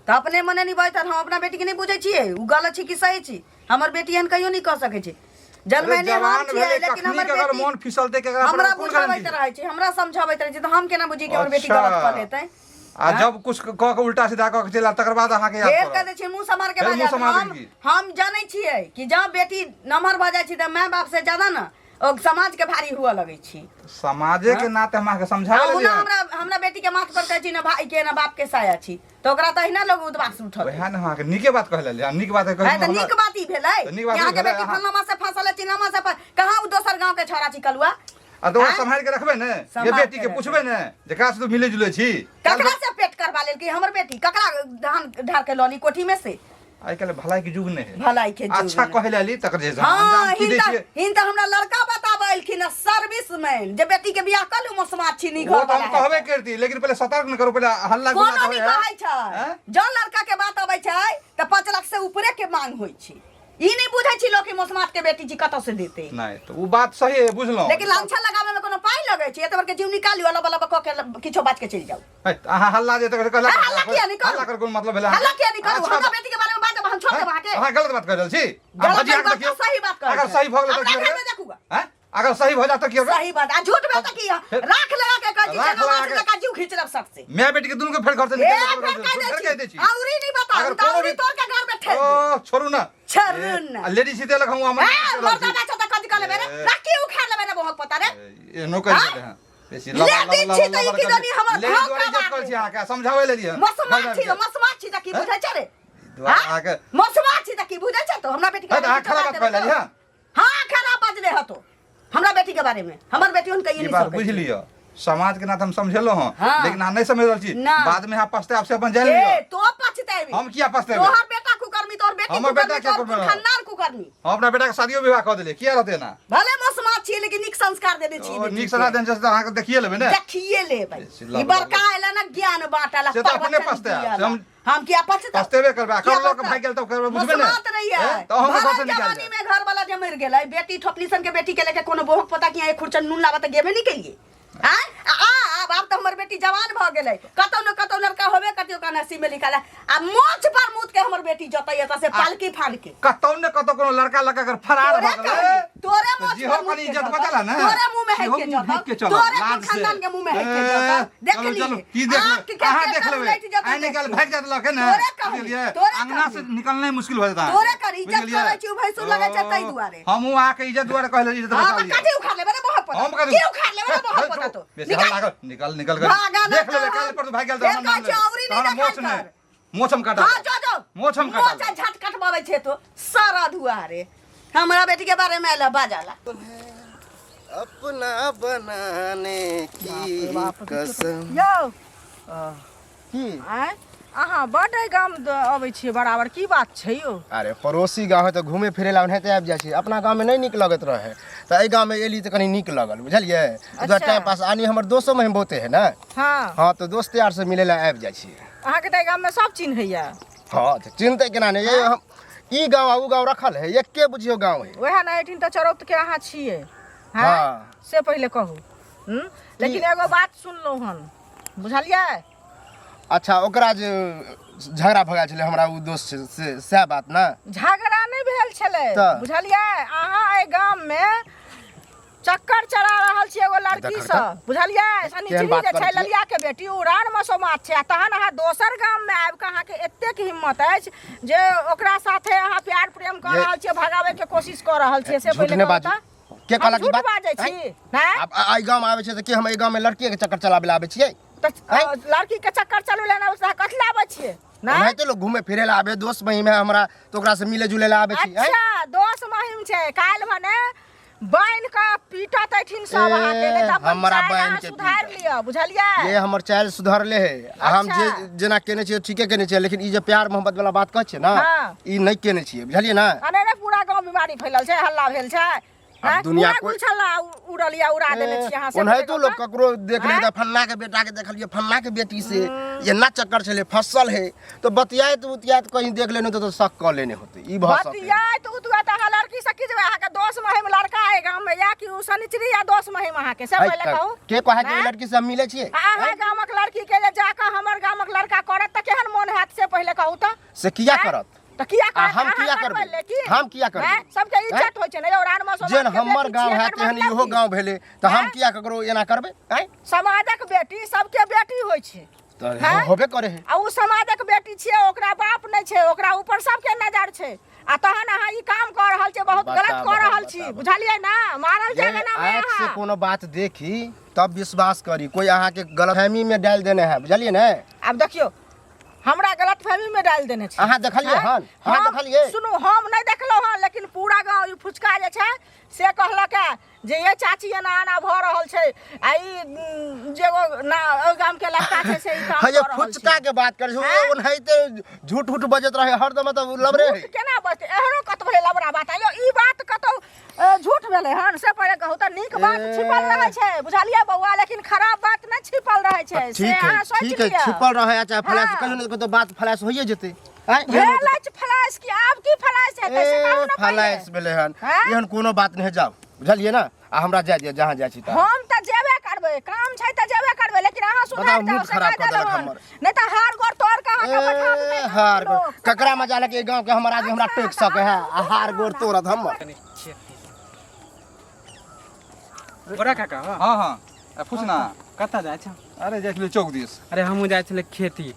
त अपने मने नहीं बाजत, हम अपना बेटी के नहीं बुझै छियै उ गलत छी कि सही छी। हमर बेटी एहन कहियो नहीं कह सकै छै। जन्मैने हम छियै, लेकिन हमर अगर बेटी मन फिसलते के अगर हमरा कोन बुझाबैत गारंटी? रहै छै, हमरा समझाबैत रहै छै, त हम केना बुझी कि हमर बेटी गलत कऽ लेतै? आ जब कुछ कह के उल्टा सीधा कह के चला तकर बाद अहाँ के याद फेर कह पड़त। दै छियै मुंह समार के फेर मुँह बाजत। समार के की? हम जानै छियै कि जब बेटी नमहर भ जाइ छै त माय बाप से ज्यादा ना ओ समाज के भारी हुआ लगै छी। समाजे के नाते हम अहाँके समझावे आ ले हमरा बेटी के माथ पर कहै छी ना भाई के ना बाप के साया छी, त ओकरा त अहिना लोग उदबास उठत। वएह ने अहाँके नीके बात कहले ले, नीक बात है कहै त नीक बात ई भेलै तो नीक बात यहाँ के भेलै, बेटी अहाँ- फलनमा से फसल है, चिन्नमा से कहाँ उ दोसर गांव के छोरा छी कलुआ? आ तो संभाल के रखबे ने, ये संभाल बेटी के के पूछबे ने जेकरा से तू मिले जुले छी। ककरा से पेट करवा लेल कि हमर बेटी ककरा धान ढार के लली कोठी में से? आइ काल्हि भलाई के युग नहीं है। भलाई के जुग अच्छा में। कहले ली तकर जे हाँ अंजाम की दै छियै। हिन त हमरा लड़का बताबै एलखिन सर्विसमैन जे बेटी के बियाह कलु मसमात छी नी वो घर तो हम कहबे करती, लेकिन पहले सतर्क न करो, पहले हल्ला गुल्ला कोनो नहीं कहै छै। हैं? जब लड़का के बात अबै छै त 5 लाख से ऊपरे के मांग होई छै। ई नहीं बुझै छी लोग कि मसमात के बेटी जी कतौ से देते। नहीं तो वो बात सही है, बुझलो। लेकिन लांछा लगावे में कोनो पाई लगै छै, एतबर के जीव निकालियो अला बला क के किछो बात के चल जाऊ। अहाँ हल्ला जे तक कहला हल्ला किया नहीं करू? हल्ला कर कोन मतलब भेला? हल्ला किया नहीं करू? अच्छा, हमरा बेटी के बारे में बात हम छोड़ देब अहाँ के। अहाँ गलत बात कह रहल छी। गलत भजिया बात देखियौ। सही बात कहै अगर छै। सही भ गेल त हमरा की घर में होबे? देखूगा। हैं? अगर सही भ जात त की होबे? सही बात आ झूठ में त की राख लगा के कह जी राख केना लगा बात के- लगा जीव खींच लब सबसे। मैं बेटी के दुनु के फेर घर से ए निकाल फेर कह दै छी औरी नहीं बता अगर त कोनो औरी भी- तोर के घर में ठेल दे। ओ छोड़ू ना। छोड़ू ना। लेडी सीते लग हम ए मरदा ना छ त कज कर लेबे रे, राखी उखाड़ लेबे ना बहुक पता रे। ए नो कहि दे हां। बेसी ले दी छी त ई की जानी हमर लेडी भाव द्वारा का इज्जत कर छी अहाँ के समझावे ले दिया। मसमात छी त की बुझै छ रे? अहाँ के मसमात छी त की बुझै छ तो हमरा बेटी के अहाँ खराब बात कहले हां। हां खराब बजले ह तो हमरा बेटी के बारे में। हमर बेटी उन कहिए ये नहीं बात सकै बुझ छै। लियो, समाज के नाते हम समझेलो हूं, हाँ। लेकिन अहाँ नहीं समझ रहल छी। ना। बाद में अहाँ पछताए आपसे अपन जान ए लियो। तो पछताएबी। हम किया पछताएबे? तोहर बेटा कुकर्मी, तोहर बेटी हमर बेटा कुकर्मी, क्या तोहर कुकर्मी? खानदान कुकर्मी। हम अपना बेटा के शादियो विवाह कर देले, किया रहते ना? भले मसमात छी लेकिन नीक संस्कार देने छी। ओ नीक सलाह देन जैसे अहाँ के देखिए लेबे ने। देखिए ले भाई ला- ई बड़का आइला ना ज्ञान बाटला से तो अपने पछताए, हम क्या पछता पछतेबे करबे, कर लोग भाग गेल त करबे, बुझबे ने? मसमात नहीं है। तो हम घर से भले निकाल जवानी में घर वाला जे मर गेलै, बेटी ठोपलीसन के बेटी के लेके कोनो बहुक पता कि एक खुरचन नून लावा त गेबे नहीं केलिए। हां अब तो हमर बेटी जवान भ गेलै, कतौ न कतौ लड़का होबे कतियो का नसीब में लिखल है। आ मोछ पर मुद के हमर बेटी जतै एत से पालकी फाड़ के कतौ न कतौ कोनो लड़का लगा कर फरार भ गेलै। तोरे तो मोछ जी पर हो मुद कनी के इज्जत जतै, बचला ना। तोरे मुंह में है जी हो के मुंह ढक के जतै, चलो, तोरे लाज से। खानदान के मुंह में है के जतै। देख चलो, ली चलो, की देख ले? अहाँ देख लेबे। आइ निकल भाग जात लखे ना। तोरे कहली, बुझलिए? तोरे अंगना से कहली। निकलना ही मुश्किल हो जाता है। तोरे कर इज्जत बुझलिए? करै छी भैंसुर लगे छै तै दुआरे। हमहू आके इज्जत दुआरे कहले इज्जत हां बचा त लिया। काटी उखाड़ लेबे रे बहुत पता। हम करू। की उखाड़ लेबे रे बहुत पता तो। बेसी हल लागल, निकल कर। भागा ना देख लेबे तो काल हम। पर तो भाग गेल त फेर हम कहै नाम छी औरी ले। नहीं तोहरा देखा मोछ ने। कर। मोछ हम काटा। हां जो जो मोछ हम काटा। मोछ झट कटवावे छै तो सारा दुआरे हमरा बेटी के बारे में आला बाजाला। अपना बनाने की कसम। यौ की आय अहाँ बड गाम अबै छियै बराबर, की बात छै यौ? अरे पड़ोसी गाँव है तो घूमे फिरे ला ओनाहिते आबि जाइ छी। अपना गाँव में नहीं नीक लगत रहे तो एहि गाँव में एली तो कनी नीक लगल, बुझलिए? उधर टाइम पास आनी हमर दोस्तों में बहुते है ना। हाँ हाँ तो दोस्त यार से मिले ला आबि जाइ छी। अहाँके तऽ गाममे सब चिन्हैया। हाँ तो चिन्हते केना नहीं, ये हम ई गाँव आ ऊ गाँव रखल है, एके बुझियो गाँव है। वएह ने एठिन तऽ चरौत के अहाँ छियै। हाँ। से पहिले कहू। लेकिन एगो बात सुनलहुँ हन, बुझलियै? अच्छा ओकरा जे झगड़ा भगा छलै हमरा ऊ दोस्त से सएह बात ना। झगड़ा नहि भेल छलै, तऽ? बुझलियै? अहाँ एहि गाममे चक्कर चला रहल छी एगो लड़की से, बुझलियै? केहन बात जे छै करै छी? ललिया के बेटी उड़ान मसोमात छै, आ तहन अहाँ दोसर गाममे आबि कऽ अहाँके एतेक हिम्मत अछि जे ओकरा साथे अहाँ प्यार प्रेम कऽ रहल छियै, भगावे के कोशिश कऽ रहल छियै। से झूठ पहिले नहि कहू बाजू। तऽ। के हम कहलक ई झूठ बात? बाजै छी हैं? अब आई गाँव में आवे छै तो के हम एहि गाँव में लड़की के चक्कर चलाबे ला आवे छियै? तऽ लड़की के चक्कर चलबै ले ना कथी लाबै छियै? ओनाहिते लोग घूमे फिरे ला आबे दोस्त महीम है हमरा तो ओकरा से मिले जुले ला आबे छी अच्छा दोस्त महिम छै काल भने बहन का पीटा तैठिन सब अहाँ के ले तब हमरा बहन के सुधार लियो बुझलियै ये हमर चाइल्ड सुधरले है हम जे जेना केने छियै ठीके केने छियै लेकिन ई जे प्यार मोहब्बत वाला बात कहै छै ना ई नहीं केने छियै बुझलियै ना अने रे पूरा गांव बीमारी फैलल छै हल्ला भेल छै दुनिया को छल्ला उड़लिया उड़ा देने छी अहाँ से ओनाहितो लोग ककरो देख ले त फन्ना के बेटा के देखलिए फन्ना के बेटी से ये ना चक्कर छले फसल है तो बतियात उतियात कहीं देख लेने तो शक कर लेने होते ई भाषा बतियात उतियात अहाँ लड़की से की जे अहाँ के दोस्त महिम लड़का है गांव में या कि सनिचरी या दोस्त महिम अहाँ के सब पहले कहू के कहा के लड़की से हम मिले छिए अहाँ गामक लड़की के ले जाके हमर गामक लड़का करत त केहन मन हाथ से पहले कहू त से किया करत तो किया कर हम किया करबे हम किया करबे सबके इज्जत होय छै ने और आन मसो जेन हमर गांव है तेहन इहो गांव भेले त हम किया ककरो एना करबे समाजक बेटी सबके बेटी होय छै त होबे करे है आ उ समाजक बेटी छियै ओकरा बाप नै छै ओकरा ऊपर सबके नजर छै आ तहन अहाँ ई काम कर रहल छै बहुत गलत कर रहल छी बुझलियै ना मारल जाएगा ना आँख से कोनो बात देखी तब विश्वास करी कोई अहाँ के गलतफहमी में डाल देने है बुझलिए ना अब देखियो हमरा गलतफहमी में डाल देने छै अहाँ देखलिए हन अहाँ देखलिए सुनू हम नै देखलौ हन लेकिन पूरा गांव ई फुचका जे छै से कहलक जे ये चाची एना आना भ रहल छै आ ई जेगो ना ओ गाम के लड़का छै से ई काम कर रहल छै फुचका के बात करे छै ओनाहिते झूठ झूठ बजत रहे हरदम त लबरे है केना बजते एहनो कत भेले लबरा बात आयो ई बात कतौ झूठ भेले हन से पहिले कहू त नीक बात छिपल रहै छै बुझलियै बौआ लेकिन खराब बात नै छिपल रहै छै से अहाँ सोच लियौ ठीक है छिपल रहे चाहे फ्लैश कहियो नै तो बात फ्लैश होइए जेते भेलै फ्लैश की आब की फ्लैश है कैसे कहू ना फ्लैश भेले हन एहन कोनो बात नै जाओ बुझलिए ना आ हमरा जाय दिय जहां जाय छी त हम त जेबे करबै काम छै त जेबे करबै लेकिन अहाँ सुधार जाओ खराब कर देलक हमर नै त हार गोर तोड़ के अहाँ के बैठा देबै हार गोर ककरा मजा लगे गांव के हमर आदमी हमरा टोक सके है आ हार गोर तोड़त हमर गोरा काका हाँ हाँ पूछना कता जाय छ अरे जाय छलै चौक दिस अरे हमहू जाय छले खेती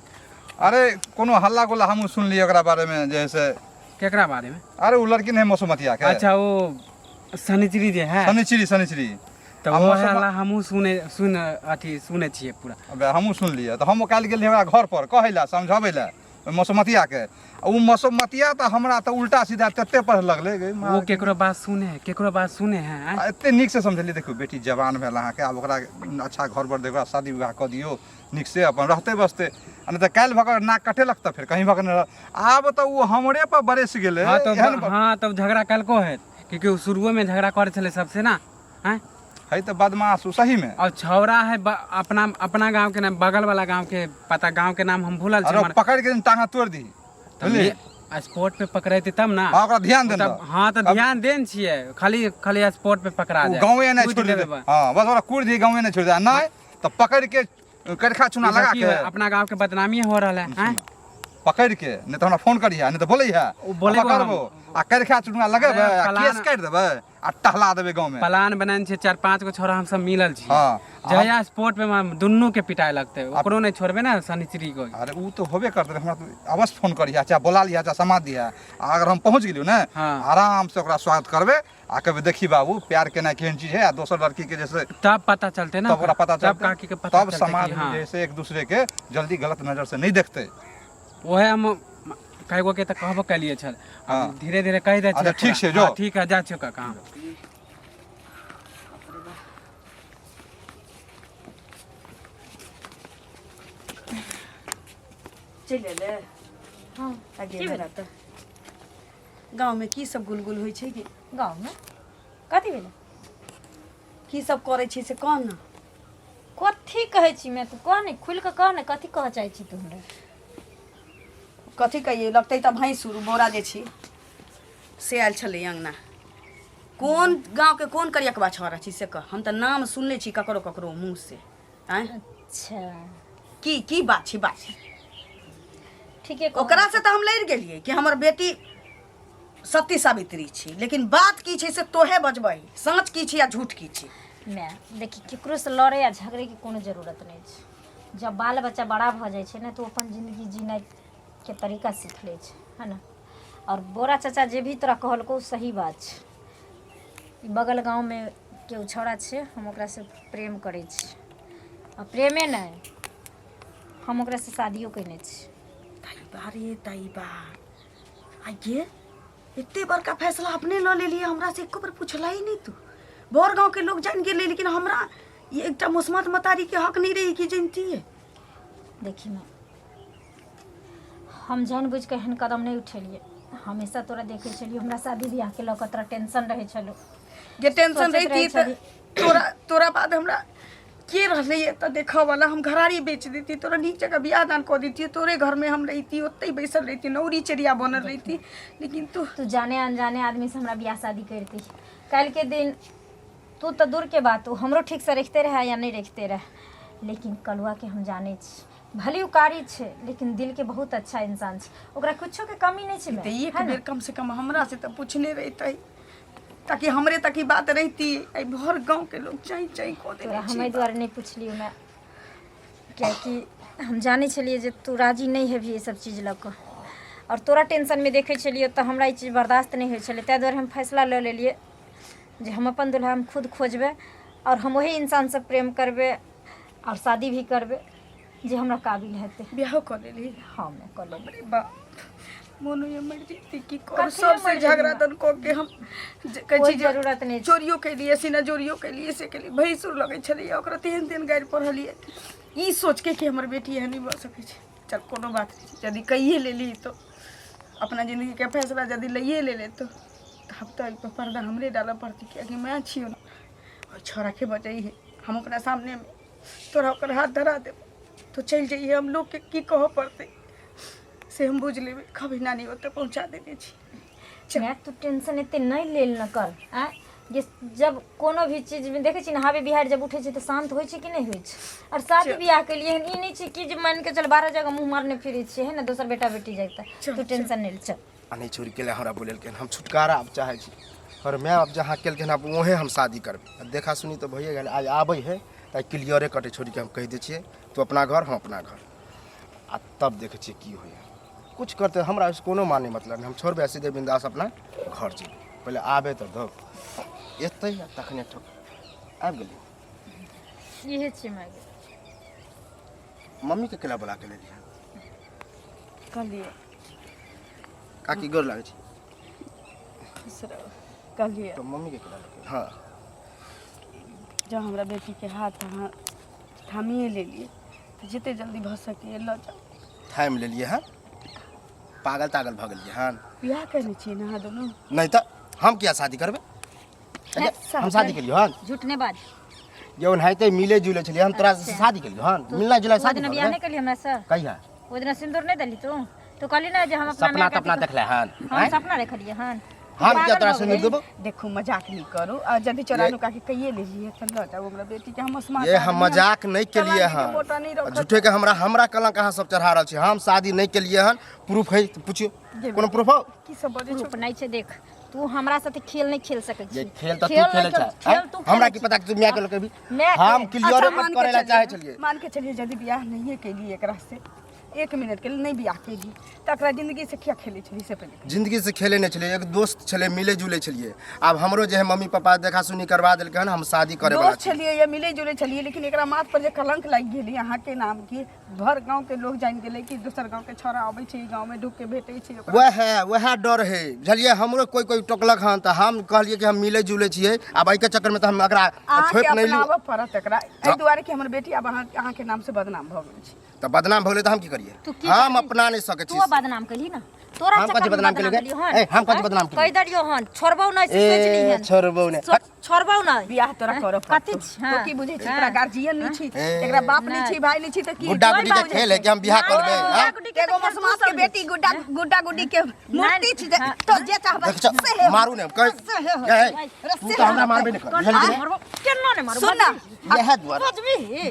अरे कोनो हल्ला गोला हमहूँ सुनलियै ओकरा बारे में जैसे केकरा बारे में अरे उ लड़की नहीं मौसमतिया के अच्छा वो सनिचरी जे है शनिचरी तो वो हल्ला हमहू सुने छिए पूरा अबे हमहूँ सुनलियै तो हम काल्हि गेलियै हमरा घर पर कहै ला समझाबै ला मौसमतिया के उ मौसमतिया तो हमरा तो उल्टा सीधा तते पढ़ लगले वो केकरो बात सुने है एते नीक से समझलियै देखियो बेटी जवान भेल अहाँ के अब ओकरा अच्छा घर पर देबा शादी विवाह क दियो नीक से अपन रहते बसते नहीं तो काल्हि भकर नाक कटे लगता फिर कहीं भकर आब तो वो हमरे पर बरस गेले हाँ तब झगड़ा कलको है क्योंकि शुरुए में झगड़ा करे छले सबसे ना है तो बदमाश सही में और छौरा है अपना गांव के नाम बगल वाला गांव के पता गांव के नाम हम भूलल छी पकड़ के टांगा तोड़ दी स्पॉट पे पकड़ेते तब ना हां ओकरा ध्यान देना हां तो ध्यान देन छिए खाली स्पॉट पे पकड़ा दे गांवे नहीं छोड़ दे हां बस ओकरा कुड़ दी गांवे नहीं छोड़ दे नहीं तो पकड़ के करखा चुना लगा के अपना गांव के बदनामी हो रहा है पकड़ के नहीं तो हमरा फोन करिया नहीं तो बोलै है करबो आ करखा चुना लगेबे केस काट देबे आ टहला देबे गांव में प्लान बनान छे 4-5 गो छोरा हम सब मिलल छी जया स्पॉट पे दुन्नु के पिटाई लगते ओकरो नहीं छोड़बे ना सनिचरी को अरे उ तो होबे करते हमरा तो अवश्य फोन करिया चाहे बोला लिया चाहे समाद दिया अगर हम पहुंच गेलियो ना आराम से ओकरा स्वागत करबे आ कभी देखी बाबू प्यार केना केहन चीज है आ दोसर लड़की के जैसे तब पता चलते ना तब ओकरा पता चलते काकी के पता तब समाज में जैसे एक दूसरे के जल्दी गलत नजर से नहीं देखते ओहे हम कईगो के त कहबो कलिए छल धीरे धीरे कह दे अच्छा ठीक छै जो ठीक है जा छ का चले ले हाँ आगे मेरा तो गांव में की सब गुलगुल होई छै कि गाँव में कथी भेलै की सब करे छी से कह ना कथी कहै छी मैं तो कह नहीं खुल के कह नहीं कथी कह चाहे छी तुमरे कथी कहिए लगते त भाई शुरू बोरा जे छी से आयल छले अंगना कौन गांव के कौन करियकबा छोरा छी से कह हम त नाम सुनले छी ककरो ककरो मुंह से अच्छा की बात छी ठीक है ओकरा से तो हम लड़ गेलिए कि हमर बेटी सती सावित्री छी लेकिन बात की छै से तोहे बजबै सच की छी या झूठ की छी मैं देखी केकरो से लड़े या झगड़े की कोनो जरूरत नहीं छै जब बाल बच्चा बड़ा भ जाय छै ना तो अपन जिंदगी जीने के तरीका सीख ले है ना और बोरा चाचा जे भी तोरा कहलको सही बात छै बगल गांव में केओ छौड़ा छै हम ओकरा से प्रेम करै छी आ प्रेमे नहीं हम ओकरा से शादियो कयने छी अरे ताई बा आइए इतने बड़का फैसला अपने ल ले लिए हमरा से एको बार पूछला ही नहीं तू बोर गांव के लोग जान गेले लेकिन हमरा ये एकटा मुस्मत मतारी के हक नहीं रही कि जानती है। देखी मैं हम जानबूझ के एहन कदम नहीं उठेलिए। हमेशा तोरा देखे छलियो हमरा शादी बियाह के लौक तोरा टेंशन रहे छलो। ये टेंशन सोचैत रही रहै थी तोरा बाद हमरा के रहले त देखा वाला हम घरारी बेच देती तोरा नीक जगह बियाह दान कर देती तोरे घर में हम रहती ओते बैसल रहती नौरी चरिया बनल रहती लेकिन तू जाने अनजाने आदमी से हमरा बियाह शादी करती। कल के दिन तू तो दूर के बात हमरो ठीक से रखते रहे या नहीं रखते रहे लेकिन कलुआ के हम जाने छी भली उकारी छे लेकिन दिल के बहुत अच्छा इंसान छे ओकरा कुछो के कमी नहीं छे। ते एक बेर कम से कम हमरा से त पूछने रहते ताकि हमरे तक की बात रहती आई भर गांव के लोग चाई को दे हमें द्वारा नहीं पूछलियो मैं क्या कि हम जाने छलिए जे तू राजी नहीं है भी ये सब चीज लक और तोरा टेंशन में देखे छलिए तो हमरा ये चीज बर्दाश्त नहीं हो छले तै द्वारे हम फैसला ले लेलिए जे हम अपन दुल्हा हम खुद खोजबे और हम वही इंसान से प्रेम करबे और शादी भी करबे जे हमरा काबिल हेते। बियाह कर लेली हाँ मैं कर लेबे। अरे बा मोनो ये मर जीती की कर सबसे झगड़ा तन को के हम कोई जरूरत नहीं चोरियों के लिए सीना जोरियों के लिए से के लिए भैंसुर लगे छलिए ओकरा तेहन तेहन गाड़ी पढ़लिए ई सोच के कि हमर बेटी है नहीं बन सके छै चल कोनो बात नहीं यदि कहिए ले ली तो अपना जिंदगी के फैसला यदि लइए ले ले तो हम तो एक पर्दा हमरे डाला पड़ती कि मैं छियो ना और छोरा के बचाई है हम अपना सामने में तोरा ओकर हाथ धरा दे तो चल जाइए हम लोग के की कहो पड़ते से हम बुझ लेबे कभी नानी ओते पहुंचा देने छी। मैं तू टेंशन एते नहीं लेल न कर आ ये जब कोनो भी चीज में देखे छी ना हावे बिहार जब उठे छी तो शांत होय छी कि नहीं होय छी और शादी बियाह के लिए ई नहीं छी कि जे मान के चल 12 जगह मुंह मारने फिरे छी है ना दोसर बेटा बेटी जाता तू टेंशन नहीं चल नहीं छोरी के हमरा बोलल के हम छुटकारा अब चाहे छी और मैं अब जहाँ केल के अब वहे हम शादी करबे देखा सुनी तो भइए गेल आज आबै है त क्लियरे कटे छोरी के हम कह दे छिए तू अपना घर हम अपना घर आ तब देखे छिए की होय कुछ करते हमरा कोनो माने मतलब हम छोड़बे सीधे बिंदास अपना घर जी पहले आबे तो दो एतै तखने ठोक आब गेली इहे छी मैं मम्मी के केला बुला के ले लिया कहलिए काकी गोर लागे छी कहलिए तो मम्मी के केला लगे हां जब हमरा बेटी के हाथ थामिए ले लिए तो जिते जल्दी भ सके ल जा थाम ले लिए हां पागल तागल भ गेलिए हां बियाह करने छी ना दोनों नहीं तो हम क्या शादी करबे हम शादी के लिए हां झूठ ने बात जौन है ते मिले जुले छलिए हम तोरा से शादी के लिए हां मिलना जुलना शादी दिन बियाह नहीं कली हमरा से कहिया ओ दिन सिंदूर नहीं दली तू तो कहली ना जे हम अपना सपना तपना देखले हां हम सपना देखलिए हां हम क्या तोरा से मिल देबो देखो मजाक नहीं करो और जल्दी चोरानो का के कहिए ले लिए तो ल जाओ हमरा बेटी के हम स्मार्ट ये हम मजाक नहीं के लिए हां झूठे के हमरा कलंक कहां सब चढ़ा रहल छी हम शादी नहीं के लिए हां प्रूफ है तो पूछियो कोनो प्रूफ हो की सब बजे प्रूफ नहीं छे देख तू हमरा साथे खेल नहीं खेल सकै छी ये खेल तो तू खेले छ हमरा की पता कि तू मिया के लोग भी हम क्लियर कट करेला चाहे छलिए मान के चलिए यदि बियाह नहीं के लिए एकरा से 1 मिनट के लिए नहीं बियाह के लिए तकरा जिंदगी से क्या खेले छली से पहले जिंदगी से खेले नहीं छलिए एक दोस्त छले मिले जुले छलिए अब हमरो जे है मम्मी पापा देखा सुनी करवा देल के हम शादी करे वाला दोस्त छलिए या मिले जुले छलिए लेकिन एकरा माथ पर जे कलंक लग गेली यहाँ के नाम की भर गांव के लोग जान गेले कि दूसर गांव के छोरा आबै छै गांव में ढुक के भेटै छै वह डर है बुझलिए हमरो कोई टोकलक हन त हम कहलिए कि हम मिले जुले छिए अब एके चक्कर में त हम एकरा छोप नहीं ली अपनावा पड़त एकरा एहि दुआरे कि हमर बेटी अब अहाँ के नाम से बदनाम भ गेल छै त बदनाम भले त हम की करिए हम अपना नहीं सके छी तू बदनाम कली ना तोरा हम कथि बदनाम केलिए ए हम कथि बदनाम केलिए कह दरियो हन छोड़बौ नहीं से सोच ली हन छोड़बौ नहीं छोड़बौ नहीं बियाह तोरा करब कथि तो की बुझे छी एकरा गार्जियन नहीं छी एकरा बाप नहीं छी भाई नहीं छी त की गुड्डा गुड्डी के खेल है कि हम बियाह करबे एगो मसमात के बेटी गुड्डा गुड्डी के मूर्ति छी तो जे चाहबे देख मारू ने कह तू तो हमरा मारबे नहीं कर केना ने मारू सुन ना यह द्वार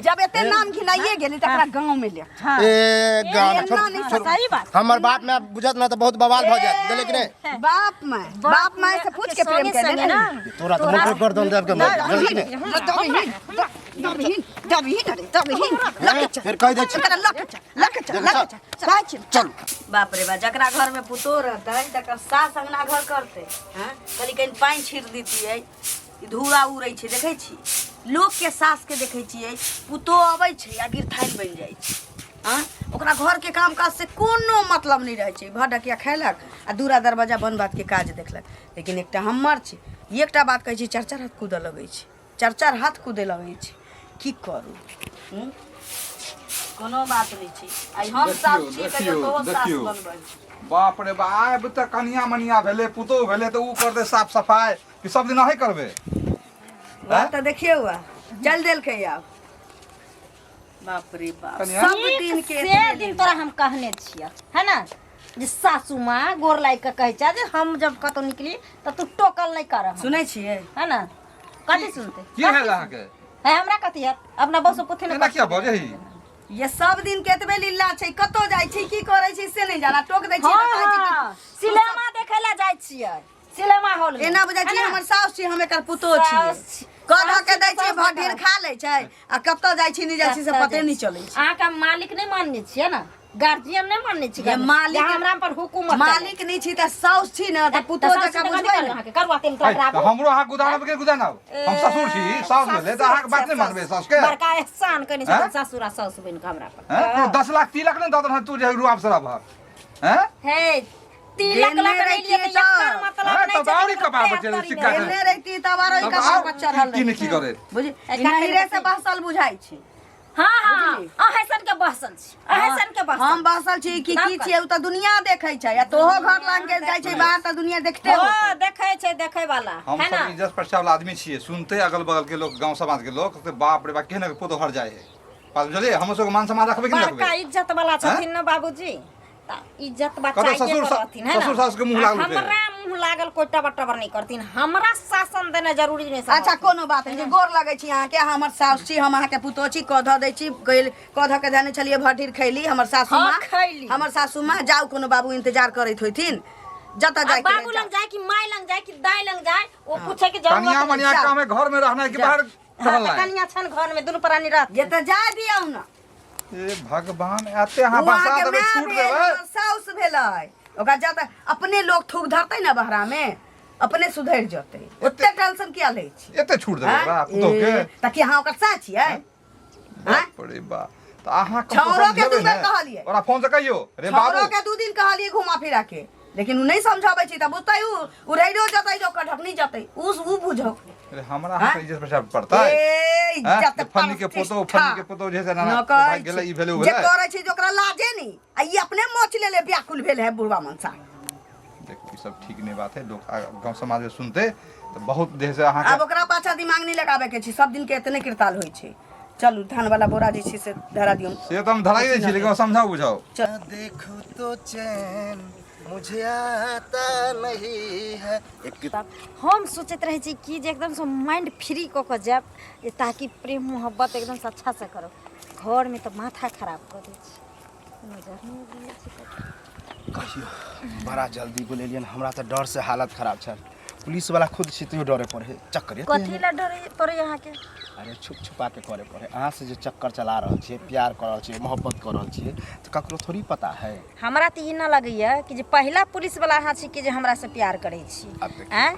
जब एते नाम घिनाइए गेली तकरा गांव में ले ए गांव सही बात हमर बाप में बुझत ना तो बहुत बवाल भ जात गेले कि नहीं बाप मां से पूछ के प्रेम कर ले ना तोरा तो मुंह पर गर्दन देब के फिर कह दे चल बाप रे बा जकरा घर में पुतो रहते तकर सास अंगना घर करते हैं कली कहीं पानी छीट देती धुआं उड़ै छै देखै छी लोग के सास के देखै छियै पुतो अबै छै आ गिरथाइन बनि जाइ छै ओकरा घर के काम काज से कोनो मतलब नहीं रहे छै। भडकिया खैलक आ दूरा दरवाजा बंद बात के काज देखलक। लेकिन एकटा हमर छै, एकटा बात कहै छै, 4-4 हाथ कूदे लगै छै, 4-4 हाथ कूदे लगै छै। की करू? कोनो बात नहीं छै। आई हम सास छी कहियो तो सास बनबै। बाप रे बा, आब त कनिया मनिया भेले, पुतौ भेले त ऊ कर दे साफ सफाई कि सब दिन अही करबे? बात तो देखिए हुआ चल देल के आब। बाप रे बाप, सब दिन के से दिन तोरा हम कहने छियै है ना, जे सासू माँ गोर लाग के कहै छै जे हम जब कतौ निकली त तू टोकल नहीं कर। सुनै छियै है ना, कथी सुनते की है लहा के? है हमरा कथी है अपना बसो पुथे ने एना क्या बजे ही? ये सब दिन केतबे लीला छै, कतो जाइ छै, की करै छै से नहीं जाना। टोक दै छै त कहै छै कि सिनेमा देखे ला जाइ छियै, सिनेमा हॉल में। एना बुझाइ छै हमर सास छी, हम एकर पुतोह छियै। कह के दै छै भर ढेर खा लै छै आ कतो जाइ छै नहीं जाइ छै से पते नहीं चलै छै। अहाँ का मालिक नहीं मानने छियै ना, गार्जियन नहीं मानने छियै। मालिक हमरा पर हुकूमत मालिक नहीं छी त सास छी ना, त पुतोह जका बुझबै अहाँ के करवा तेन है, खराब त हमरो अहाँ गुदानब के गुदानब। हम ससुर छी, सास भेले त अहाँ के बात नहीं मानबे सास के? बड़का एहसान कने छै ससुरा सास बन के हमरा पर। हैं 10 लाख तिलक नहीं दत तू जे रुआब सरा भर। हैं हे तिलक लग रही है तो एकर मतलब हैं नहीं तो बावरी कपा बचे सिक्का दे। एने रहती तबारो का पर चढ़ल की नहीं की करे? बुझी नहिरे से बहसल बुझाइ छै। हां हां अहसन के बहसल छी, अहसन के बहसल हम बहसल छी कि की छियै, उ त दुनिया देखै छै आ तोहो घर लाग के जाइ छै बाहर त दुनिया देखते हो। हां देखे छै, देखे वाला हम है ना। सब इज्जत प्रतिष्ठा वाला आदमी छिए, सुनते अगल बगल के लोग, गांव समाज के लोग तो बाप रे बा केना के पुतो हर जाए है। बात बुझलिए, हम सब मान सम्मान रखबे कि नहीं बड़का रखबे? इज्जत वाला छथिन ना बाबूजी, त इज्जत कतो बचाए के ससुर करथिन है ना। ससुर सास के मुंह लागल पे। हमरा मुंह लागल कोई टबर टबर नहीं करथिन, हमरा शासन देना जरूरी नहीं समझ। अच्छा कोनो बात नहीं, गोर लगै छी अहाँ के, हमर सास छी, हम अहाँ के पुतोह छी, कह दै छी, कह के जाने छलिए भटीर खैली हमर सासू हाँ, माँ खैली। हमर सासू माँ। जाऊ कोनो बाबू इंतजार करैत होथिन, जता जाय के बाबू लंग जाए कि माय लंग जाए कि दाई लंग जाए, वो पूछे कि जरूरत कनिया मनिया नहीं। का हमें घर में रहना है कि बाहर हाँ, रहना त है? कनिया छन घर में दुनु प्राणी रहत। ये त जाय दियौ ना। ए भगवान, आते हां बसा देबे, छूट देबे। साउस भेलै ओकरा जत अपने लोग थूक धरतै ना बहरा में, अपने सुधर जतै। ओते टेंशन किया लै छी? एते छूट देबे बा पुतो के? त कि अहाँ ओकर साथ छियै? बाप रे बा, त अहाँ कम छौरो के समझेबे दू बेर ने। कहलिए। ओरा फोन से कहियो रे बाबू छौरो के 2 दिन कहलिए घुमा फिरा के, लेकिन उ नहीं समझाबै छी त बुझतै उ रहिरो जतै जो कढकनी जतै उ बुझौ। अरे हमरा हाथ इज्जत प्रचार पड़ता है। ए इज्जत फन्नी के फोटो जैसे ना भाग गेलै ई भेलै उ जे भेलै। करै छी जे ओकरा लाजे नहीं, आ ई अपने मोच ले ले व्याकुल भेल है बुढ़वा मनसा। देखो ई सब ठीक नहीं बात है, लोग गांव समाज में सुनते तो बहुत देह से अहाँ अब ओकरा पाछा दिमाग नहीं लगावे के छी, सब दिन के इतने किरताल होई छै। चलू धान वाला बोरा जे छै से धरा दियौ। से तो हम धराई दै छी, लेकिन समझाओ बुझाओ। देखो तो चैन मुझे आता नहीं है। हम सोचत रहे छी कि जे एकदम से माइंड फ्री क के जाब, जे ताकि प्रेम मोहब्बत एकदम से अच्छा से करो। घर में तो माथा खराब कर दै छी, नजर नहीं दिए छी। कहियो बड़ा जल्दी बोलेलियन, हमरा तो डर से हालत खराब छल। पुलिस वाला खुद से तो डरे पड़े चक्कर। कथी ला डरे पड़े यहाँ के? अरे छुप छुपा के करे पड़े। अहाँ से जो चक्कर चला रहल छियै, प्यार कर रहल छियै, मोहब्बत कर रहल छियै, तो ककरो थोड़ी पता है। हमरा तो ई ना लगैया कि जे पहला पुलिस वाला अहाँ छी कि जे हमरा से प्यार करे छी। अब देखिए। हैं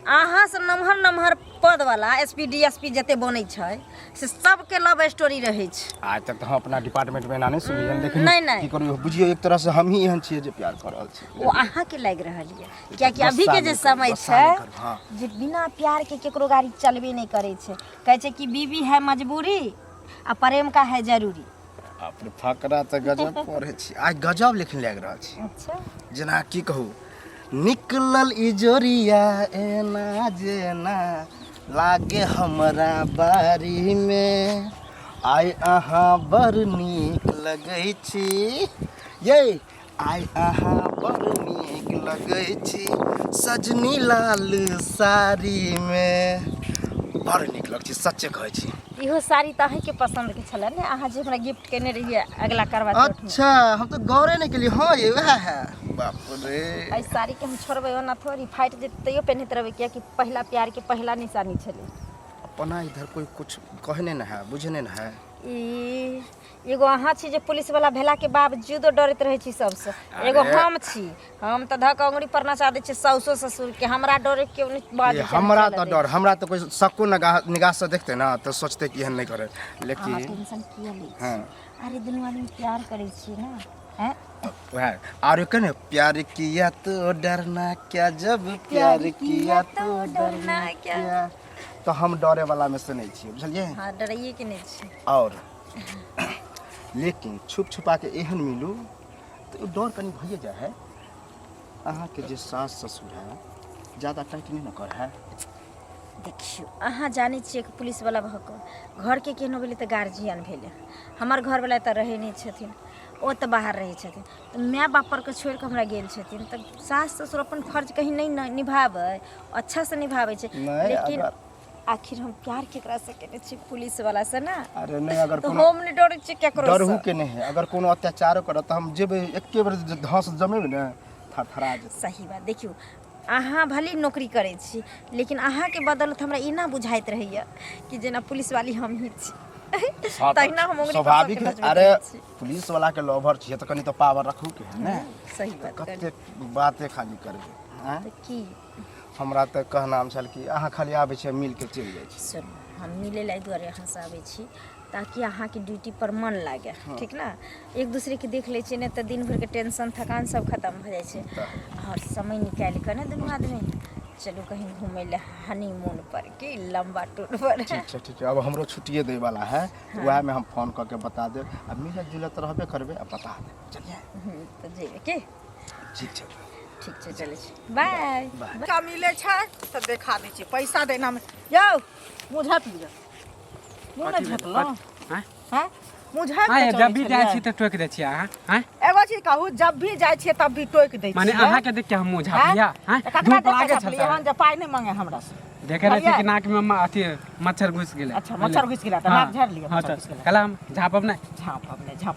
अहाँ से नमहर नमहर पद वाला एसपी डीएसपी जते बनै छै से सबके लव स्टोरी रहे छै। आज तक तो हम अपना डिपार्टमेंट में ना नहीं सुनियन, लेकिन नहीं, नहीं। की करियो बुझियो एक तरह से हम ही एहन छियै जे प्यार कर रहल छियै। वो अहाँ के लाग रहल है, कियाकि अभी के जे समय छै जे बिना प्यार के केकरो गाड़ी चलबे नहीं करे छै। कहै छै कि बीवी है मजबूरी आ प्रेम का है जरूरी। अपने फकरा तो गजब पढ़े छी, आज गजब लेकिन लाग रहल छी। अच्छा जेना की कहू, निकलल इजोरिया एना जेना लागे हमरा बारी में, आइ अहाँ बड़ नीक लगै छी ये, आइ अहाँ बड़ नीक लगै छी सजनी लाल साड़ी में। बड़ नीक लगै छी, सच्चे कहै छी। इहो साड़ी तो अहीं के पसंद के छले ने, अहाँ जे हमरा गिफ्ट केने रहिए अगला करवा चौथ में। अच्छा हम तो गौरे नहीं के लिए। हाँ ये वह है। बाप रे, आई साड़ी के हम छोड़बै ओना थोड़ी फाइट जे तैयो पहनत रहबै, किया कि पहला प्यार के पहला निशानी छले। अपना इधर कोई कुछ कहने न है, बुझने न है। ई एगो अहाँ छी जे पुलिस वाला भेला के बावजूदो डरैत रहै छी सबसे। एगो हम छी, हम तो धक अंगुरी पर नचा दै छी साउसो ससुर के, हमरा डरे के बात ये हमरा तो डर, हमरा तो कोई सबको निगाह से देखते ना तो सोचते कि यह नहीं करे, लेकिन टेंशन किया ले हाँ अरे दुनू आदमी प्यार करै छी ना हैं वह और कने प्यार किया तो डरना क्या, जब प्यार किया तो डरना क्या। तो हम डरे वाला में से नहीं छियै, बुझलिए। हाँ डराइए के नहीं छी। और लेकिन छुप छुपा के एहन मिलू तो डर कनी भइए जाए है। अहाँ के जे सास ससुर है ज्यादा टाइट नहीं न कर है। देखियो अहाँ जाने छियै कि पुलिस वाला भऽ कऽ घर के केहनो भेलै तऽ गार्जियन भेलै, हमर घर वाला तऽ रहै नहि छथिन, ओ तऽ बाहर रहै छथिन, तऽ माय बाप पर के छोड़ि कऽ हमरा गेल छथिन, तऽ सास ससुर अपन फर्ज कहीं नहीं निभाबै, अच्छा से निभाबै छै। लेकिन आखिर हम प्यार केकरा से केने छी, पुलिस वाला से ना। अरे नहीं, अगर तो हम नहीं डरै छी केकरो से। डरहु के नहीं है, अगर कोनो अत्याचार करत त हम जेबे एके बेर धस जमेबे न थरथरा जेतै। सही बात। देखियो अहाँ भले नौकरी करै छी, लेकिन अहाँ के बदौलत हमरा ई ना बुझाइत रहैया कि जेना पुलिस वाली हम ही छी। तहिना हम ओकरे स्वाभाविक है। अरे पुलिस वाला के लवर छियै त कनी तो पावर रखू के है ना। सही बात। कते बातें खाली करबे हैं। तो की हमरा त कहनाम छल कि अहाँ खाली आबै छै मिल के चलि जाइ छी। सुन हम मिले ला दुआरे यहाँ से आबै छी ताकि अहाँ के ड्यूटी पर मन लागे, ठीक ना। एक दूसरे के देख ले छियै ने तो दिन भर के टेंशन थकान सब खत्म हो जाए छै, और समय निकाल कर ना दुनू आदमी चलो कहीं घूमे ला हनीमून पर की लंबा टूर पर। ठीक है। अब हमरो छुट्टिए दे वाला है, वह में हम फोन करके बता दे। अब मिलत जुलत रहबे करबे, अब बता दे। चलिए तो जेबे के ठीक छै। ठीक छै, चले छी। बाय। का मिले छै तो देखा दै छी, पैसा देना में यौ मुँह झाँप लिअ। मुँह नहीं झाँपलहुँ हैं, मुँह झाँप हां के जब भी चलै जाइ छलियै। छी त टोक दै छी अहाँ हैं। एगो चीज कहू, जब भी जाइ छियै तब भी टोक दै माने छियै। अहाँ के देख के हम मुंह झाप लिया हैं। ककरा धूप देख लागे के छै झपलियै हन जे पाइ नहीं मांगे हमरा से। देखे रहे छी कि नाक में अथी मच्छर घुस गेलै। अच्छा मच्छर घुस गेला त नाक झाड़ लिअ। हां मच्छर त घुस गेला कला हम झापब नहीं। झाँप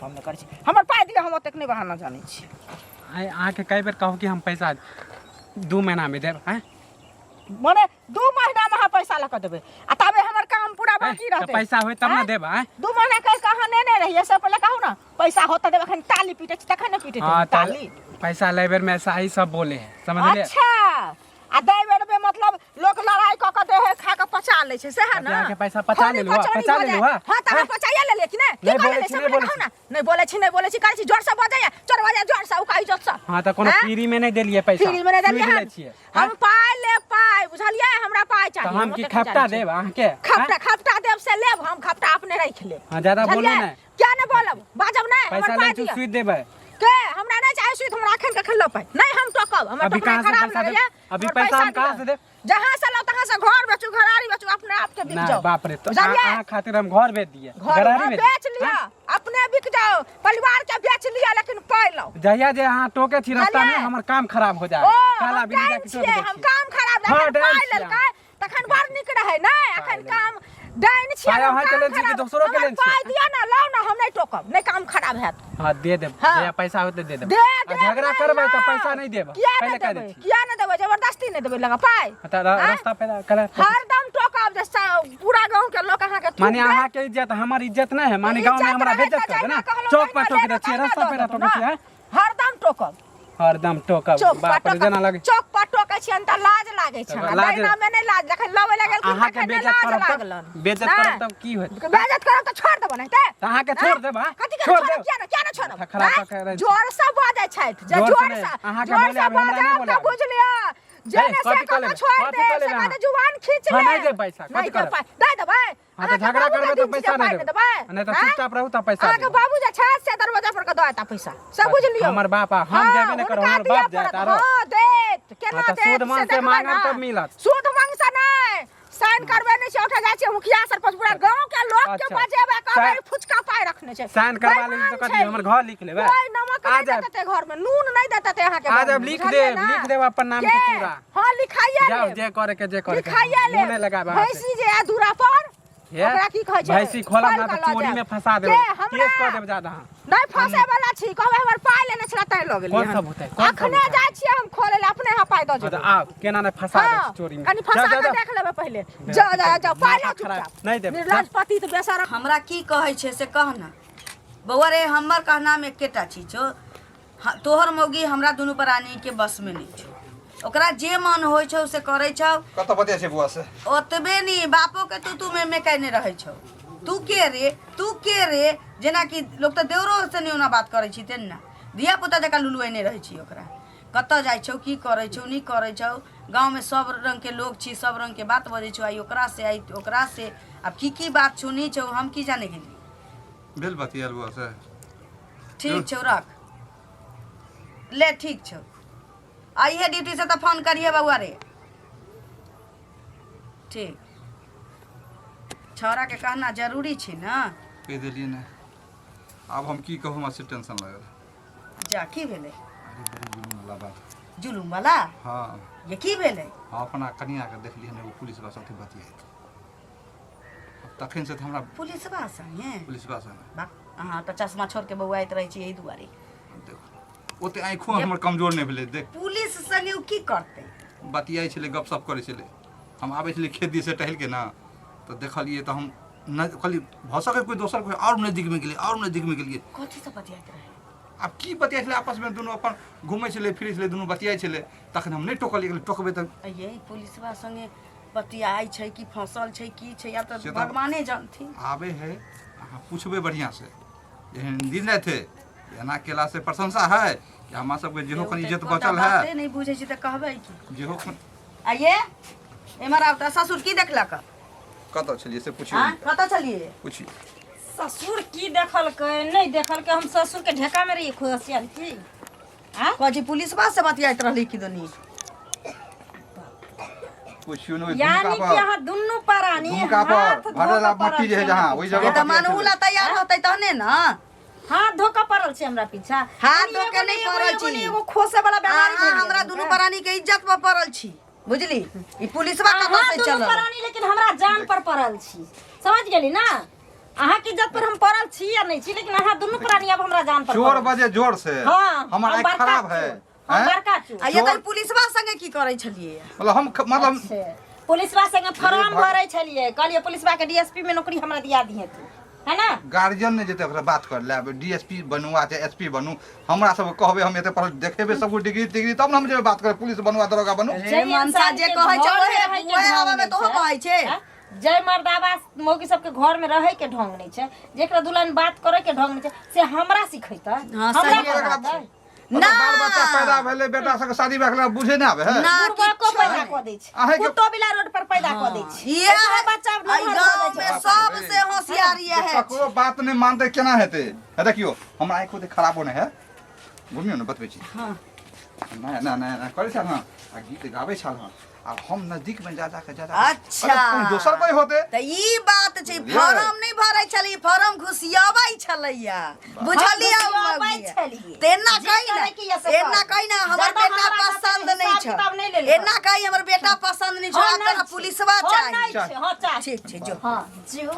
हम नहीं करै छी। हमर पाइ दिअ, हम ओतेक नहीं बहाना जानै छी। आइ अहाँ के कई बेर कहू कि हम पैसा 2 महीना में देब हैं। माने 2 महीना में अहाँ पैसा लऽ कऽ देबै आ तबे हमर काम पूरा बाकी तो रहतै। पैसा होय तब ना देब हैं। 2 महीना कहि कऽ अहाँ नेने रहिए, से पहिले कहू ना पैसा होता देब। एखन ताली पीटे छी तखन ने पीटे हां छी ताली। पैसा ले बेर में ऐसा ही सब बोले हैं, समझ ले। अच्छा आ दै बेर में मतलब लोग लड़ाई कऽ कऽ देहे खा कऽ पचा लै छै, से है ना। अहाँ के पैसा पचा लेलु, पचा लेलु। हां त हम पचाइए लेलिए कि नहीं। नहीं बोले छी, नहीं बोले छी कहै छी जोर से बजाइए, चोर बजाइए जोर से उकाई जोर से। हां त कोनो फ्री में नहीं देलिए पैसा, फ्री में नहीं देलिए छियै। हम पाइ ले पाइ, बुझलिए हमरा पाइ तो चाहिए। हम की खपटा देब अहाँ के। खपटा देब से लेब, हम खपटा अपने राख लेब। हां ज्यादा बोलो बुझलियै? नहीं, क्या नहीं बोलब, बाजब नहीं। पैसा हमर ले पाइ तू दिअ। सुई देबै। के हमरा नहीं चाहिए सुई, हमरा अखन के खल्लो पाइ नहीं। हम टोकब, हमर अभी टोकरा कहाँ से खराब पैसा देब? लगैया। अभी हमर पैसा हम दिअ। कहाँ से देब? जहाँ से लो तहाँ से घर बेचू, घरारी बेचू, अपने आप के बिक ना जाओ। बाप रे, तो बुझलियै? अहाँ खातिर हम घर बेच दिए, घर गरारी में में बेच लिया, अपने बिक जाओ, परिवार के बेच लिया, लेकिन पाइ लो। जहिया जे अहाँ टोके छी रास्ता में बुझलियै? हमर काम खराब हो जाए। ओ काला हम बिल्ली डाइन जाके टोक छियै, दै हम छी। काम खराब हाँ, लेकिन डाइन पाइ छियै लेलकै तखन बड़ नीक रहे नहीं। अखन काम डाइन छियै, पाइ हम अहाँ के काम लेल छी कि खराब। दोसरो के हमर लेल छी? पाइ दिअ ना, लाउ ना, हम नहीं टोकब, नहीं काम खराब हैत। हां दे देब, हाँ। जहिया पैसा होते दे देब। दे आ देब झगड़ा नहीं, करबै त लाउ। पैसा नहीं देब, किया पहले नहीं कह देबै, दै छी। किया नहीं देबै, जबरदस्ती नहीं देबै लगा पाइ। त रास्ता पे कला हरदम टोकब, जैसा पूरा गांव के लोग अहाँ के थूक माने दे। अहाँ के इज्जत हमर इज्जत नहीं है। माने गांव में इज्जत हमरा रहे बेइज्जत त कर दे ना, जहिना कहलहुँ चौक पर तहिना टोक लेबै, दे छी, तहिना रास्ता पे दऽ टोक देबै छी। हैं हरदम टोकब। हरदम टोकब, चौक बाप रे जेना लगे। चौक पर टोकै छियन त लाज लागे छै। लाज- लाज में नहीं लाज, जखन लबै लागल कि अहाँ के तखन बेइज्जत लाज करब लागलन। त बेइज्जत नहि। करब तब की होत? बेइज्जत करब त छोड़ देबो नहीं ते। त अहाँ के छोड़ देब। हां कथी के छोड़ छोड़ देब। किया ना छोड़ब? खराब हैं? पकड़ै छी। जोर से बाजै छैथ, जे जोर से जोर नहि, से अहाँ के जोर बोले से आबै, हमरा नहि बाजब बोले त आबै। बुझ लिअ जेने से कथी कऽ कतौ लेबै? छोड़ कथी दे, कऽ से लेबै कहते अहाँ? जुबान खींच ले। हाँ, नहीं देब पैसा, कथी नहीं देब करब? पाइ, दे देबै। हां त झगड़ा करबै त पैसा नहीं देब, नहीं त चुपचाप रहू त पैसा अहाँके देब। बाबू जे छथि से दरवाजा पर के दऽ देता पैसा, सब बुझ लियौ। हमर बाप हम हाँ, देबे नहीं करब, हुनका हमर दिअ बाप जात पड़त। आरो। हाँ, देत केना हाँ, तऽ देत सूद मांग से देखबै मांगब ना। तब मिलत। सूद मांग से नहीं, साइन करबे नहीं छै, उठा जाइ छै मुखिया सरपंच, पूरा गांव के लोग के अच्छा। बजेबे कहबै साइन- फुचका पाइ रखने छै। साइन करवा लेली बेईमान तो कथी छै। हमर घर लिख लेबै। कोई नमक आ नहीं जाब। देते घर में, नून नहीं देते अहाँ के आ घर जाब, में, लिख बुझलियै देब, ना? लिख देब अपन नाम के पूरा। हाँ लिखाइए जाओ लेब। जे करे के लिखाइए मुंह नहीं लेब। लगाब अहाँ से। भैंसी जे है दूरा पर हे? ओकरा की कहै छै? भैंसी खोलब खोलि ना कऽ त लऽ चोरी जायब। में फंसा देब, के केस हमरा? कऽ देब ज्यादा। अहाँ नहीं फंसे वाला छी, कहबै हमर पाइ लेने छला तै लऽ गेलियै। कोन सब होतै? कोन सब अखने होतै? जाइ छियै हम खोले ला, अपने यहाँ पाइ दऽ हाँ जेबै। त आब केना नहीं फंसा देब हाँ, चोरी में। कनी फंसा जाओ, के जाओ, देख लेबै पहिले। जाओ जाओ जाओ, पाइ लो माथा खराब चुपचाप। नहीं देब। निर्लज पति त बेसारा। हमरा की कहै छै से कह न। बौआ रे हमर कहनाम एकेटा चीज छौ, तोहर मौगी हमरा दुनू प्राणी के बस में नहीं छौ। ओकरा जे मन होइ छौ से करै छौ। कत बतिया छै बुआ से? ओतबे नहीं, बापो के तू में कहने रहै छौ। तू के रे जेनाकि लोग तो देवरो से नहीं ओना बात करै छी तेना धिया पुता जकाँ लुलुएने रहै छी ओकरा कतऽ जाइ छौ की करै छौ नहीं करै छौ गाँव में सब रंग के लोग छी सब रंग के बात बजै छौ आई ओकरा से अब की बात छौ नहीं छौ हम की जाने गेली भेल बतियाल बुआ से ठीक छौ रख ले ठीक छौ आइए ड्यूटी से तो फोन करिए बउआ रे ठीक छौरा के कहना जरूरी छै ना कह देलिए ना अब हम की कहूँ हमरा से टेंशन लागल जा की भेलै अरे बड़ी जुलूम वाला बात जुलूम वाला हाँ ये की भेलै हाँ अपना कनिया के देख लिया वो पुलिस बा सबके बतियाई तखन से तो हमरा पुलिस बा संगे पुलिस बा संगे हाँ तो चश्मा छोड़ के बउआइत रहै छी यही दुआरे देखो ओते आँखों हमर कमजोर नहीं भेलै देख पुलिस संगे उ की करतै बतियाई छलै गपशप करै छलै हम आबै छलै खेत दिस से टहल के ना तो देखलिए तो हम न कहली भऽ सकै कोई दोसर कोई और नजदीक में गेलिए कथी से बतियाइत रहै अब की बतियाई छलै आपस में दुनू अपन घूमै छलै फिरै छलै दुनू बतियाई छलै तखन हम नहीं टोकलिए टोकबै तऽ यही पुलिसवा संगे बतियाई छै कि फसल छै की छै या से तो तो भगवाने जानथिन आबे है अहाँ पूछबै बढ़िया से एहन दिन नहीं थे एना केला से प्रशंसा है कि हमरा सबके जेहो कनी इज्जत बचल है नहीं बुझै छी तऽ कहबै की जेहो आइए एमहर आब तऽ ससुर की देखलक कतऽ छलिए से पूछिए हाँ कतऽ चलिए पूछिए ससुर की देखलकै नहीं देखलकै हम ससुर के ढेका में रही खुशियाल की कथी पुलिसवा से बतियाइत रहली की दुनी पूछियो न यानी कि यहाँ दुन्नु परानी दुमका पर भरला मट्टी जे है जहां ओई ये जगह तऽ मानहुला तैयार होतै तहने ना हाथ धोका पड़ल छै हमरा पीछा हाथ धोके नहीं पड़ल छी एगो खोसे वाला बीमारी अहाँ हमरा दुनू प्राणी के इज्जत पर पड़ल छी बुझली ई पुलिसवा कतऽ से दुन्नु चलल परानी लेकिन हमरा जान पर पड़ल छी समझ गेली ना अहाँ की इज्जत पर हम पड़ल छी या नहीं छी लेकिन अहाँ दुन्नु प्राणी अब हमरा जान पर चोर बजे जोर से हाँ, हमारा हम आँख बड़का खराब है हम हैं? बड़का चोर आ ये तऽ पुलिसवा संगे की करै छलिए मतलब हम मतलब पुलिसवा संगे फॉर्म भरै छलिए कहलिए पुलिसवा के डीएसपी में नौकरी हमरा दिया दिए तू है ना गार्जियन ने जेते ओकरा बात कर ले डीएसपी बनू आ चाहे एसपी बनू हमरा सब कहबे हम एते पर देखेबे सब डिग्री तब न हम जे बात करे पुलिस बनू आ दरोगा बनू रे मनसा जे कहै छै ओहे हवा में तो कहै छै जय मर्दावा मौगी सबके घर में रहे के ढंग नहीं छै जेकरा दुल्हन बात करे के ढंग नहीं छै से हमरा सिखैता हाँ, हमरा सही कहता ना बाल बच्चा पैदा भेले बेटा सब शादी भए बुझे ना आबे है ना को पैदा क दै छै अहाँ के- कुत्तो बिला रोड पर पैदा क दै छै ये ऐसा बच्चा आई गांव में सबसे होशियारी है ककरो बात नहीं मानते केना हेते है देखियो हमरा आँख खुद खराब होने है घुमियो न बतबै छी हां ना करे छ हां आ गीत गाबै छ हां अब हम नजदीक में जा के अच्छा। अरे दोसर कोई होते त ई बात छै फॉर्म नहीं भरै छली फॉर्म घुसियाबै छलैया बुझलियै घुसियाबै छलियै। तेना जे कहि करे कि ये ना सब एना कर। कहि ना हमर ज्यादा बेटा हमरा पसंद साथे नहीं हिसाब छ किताब नहीं लेले एना कहि हमर बेटा पसंद नहीं छ तोरा पुलिसवा चाहिए हां चाही ठीक छै जो हां जो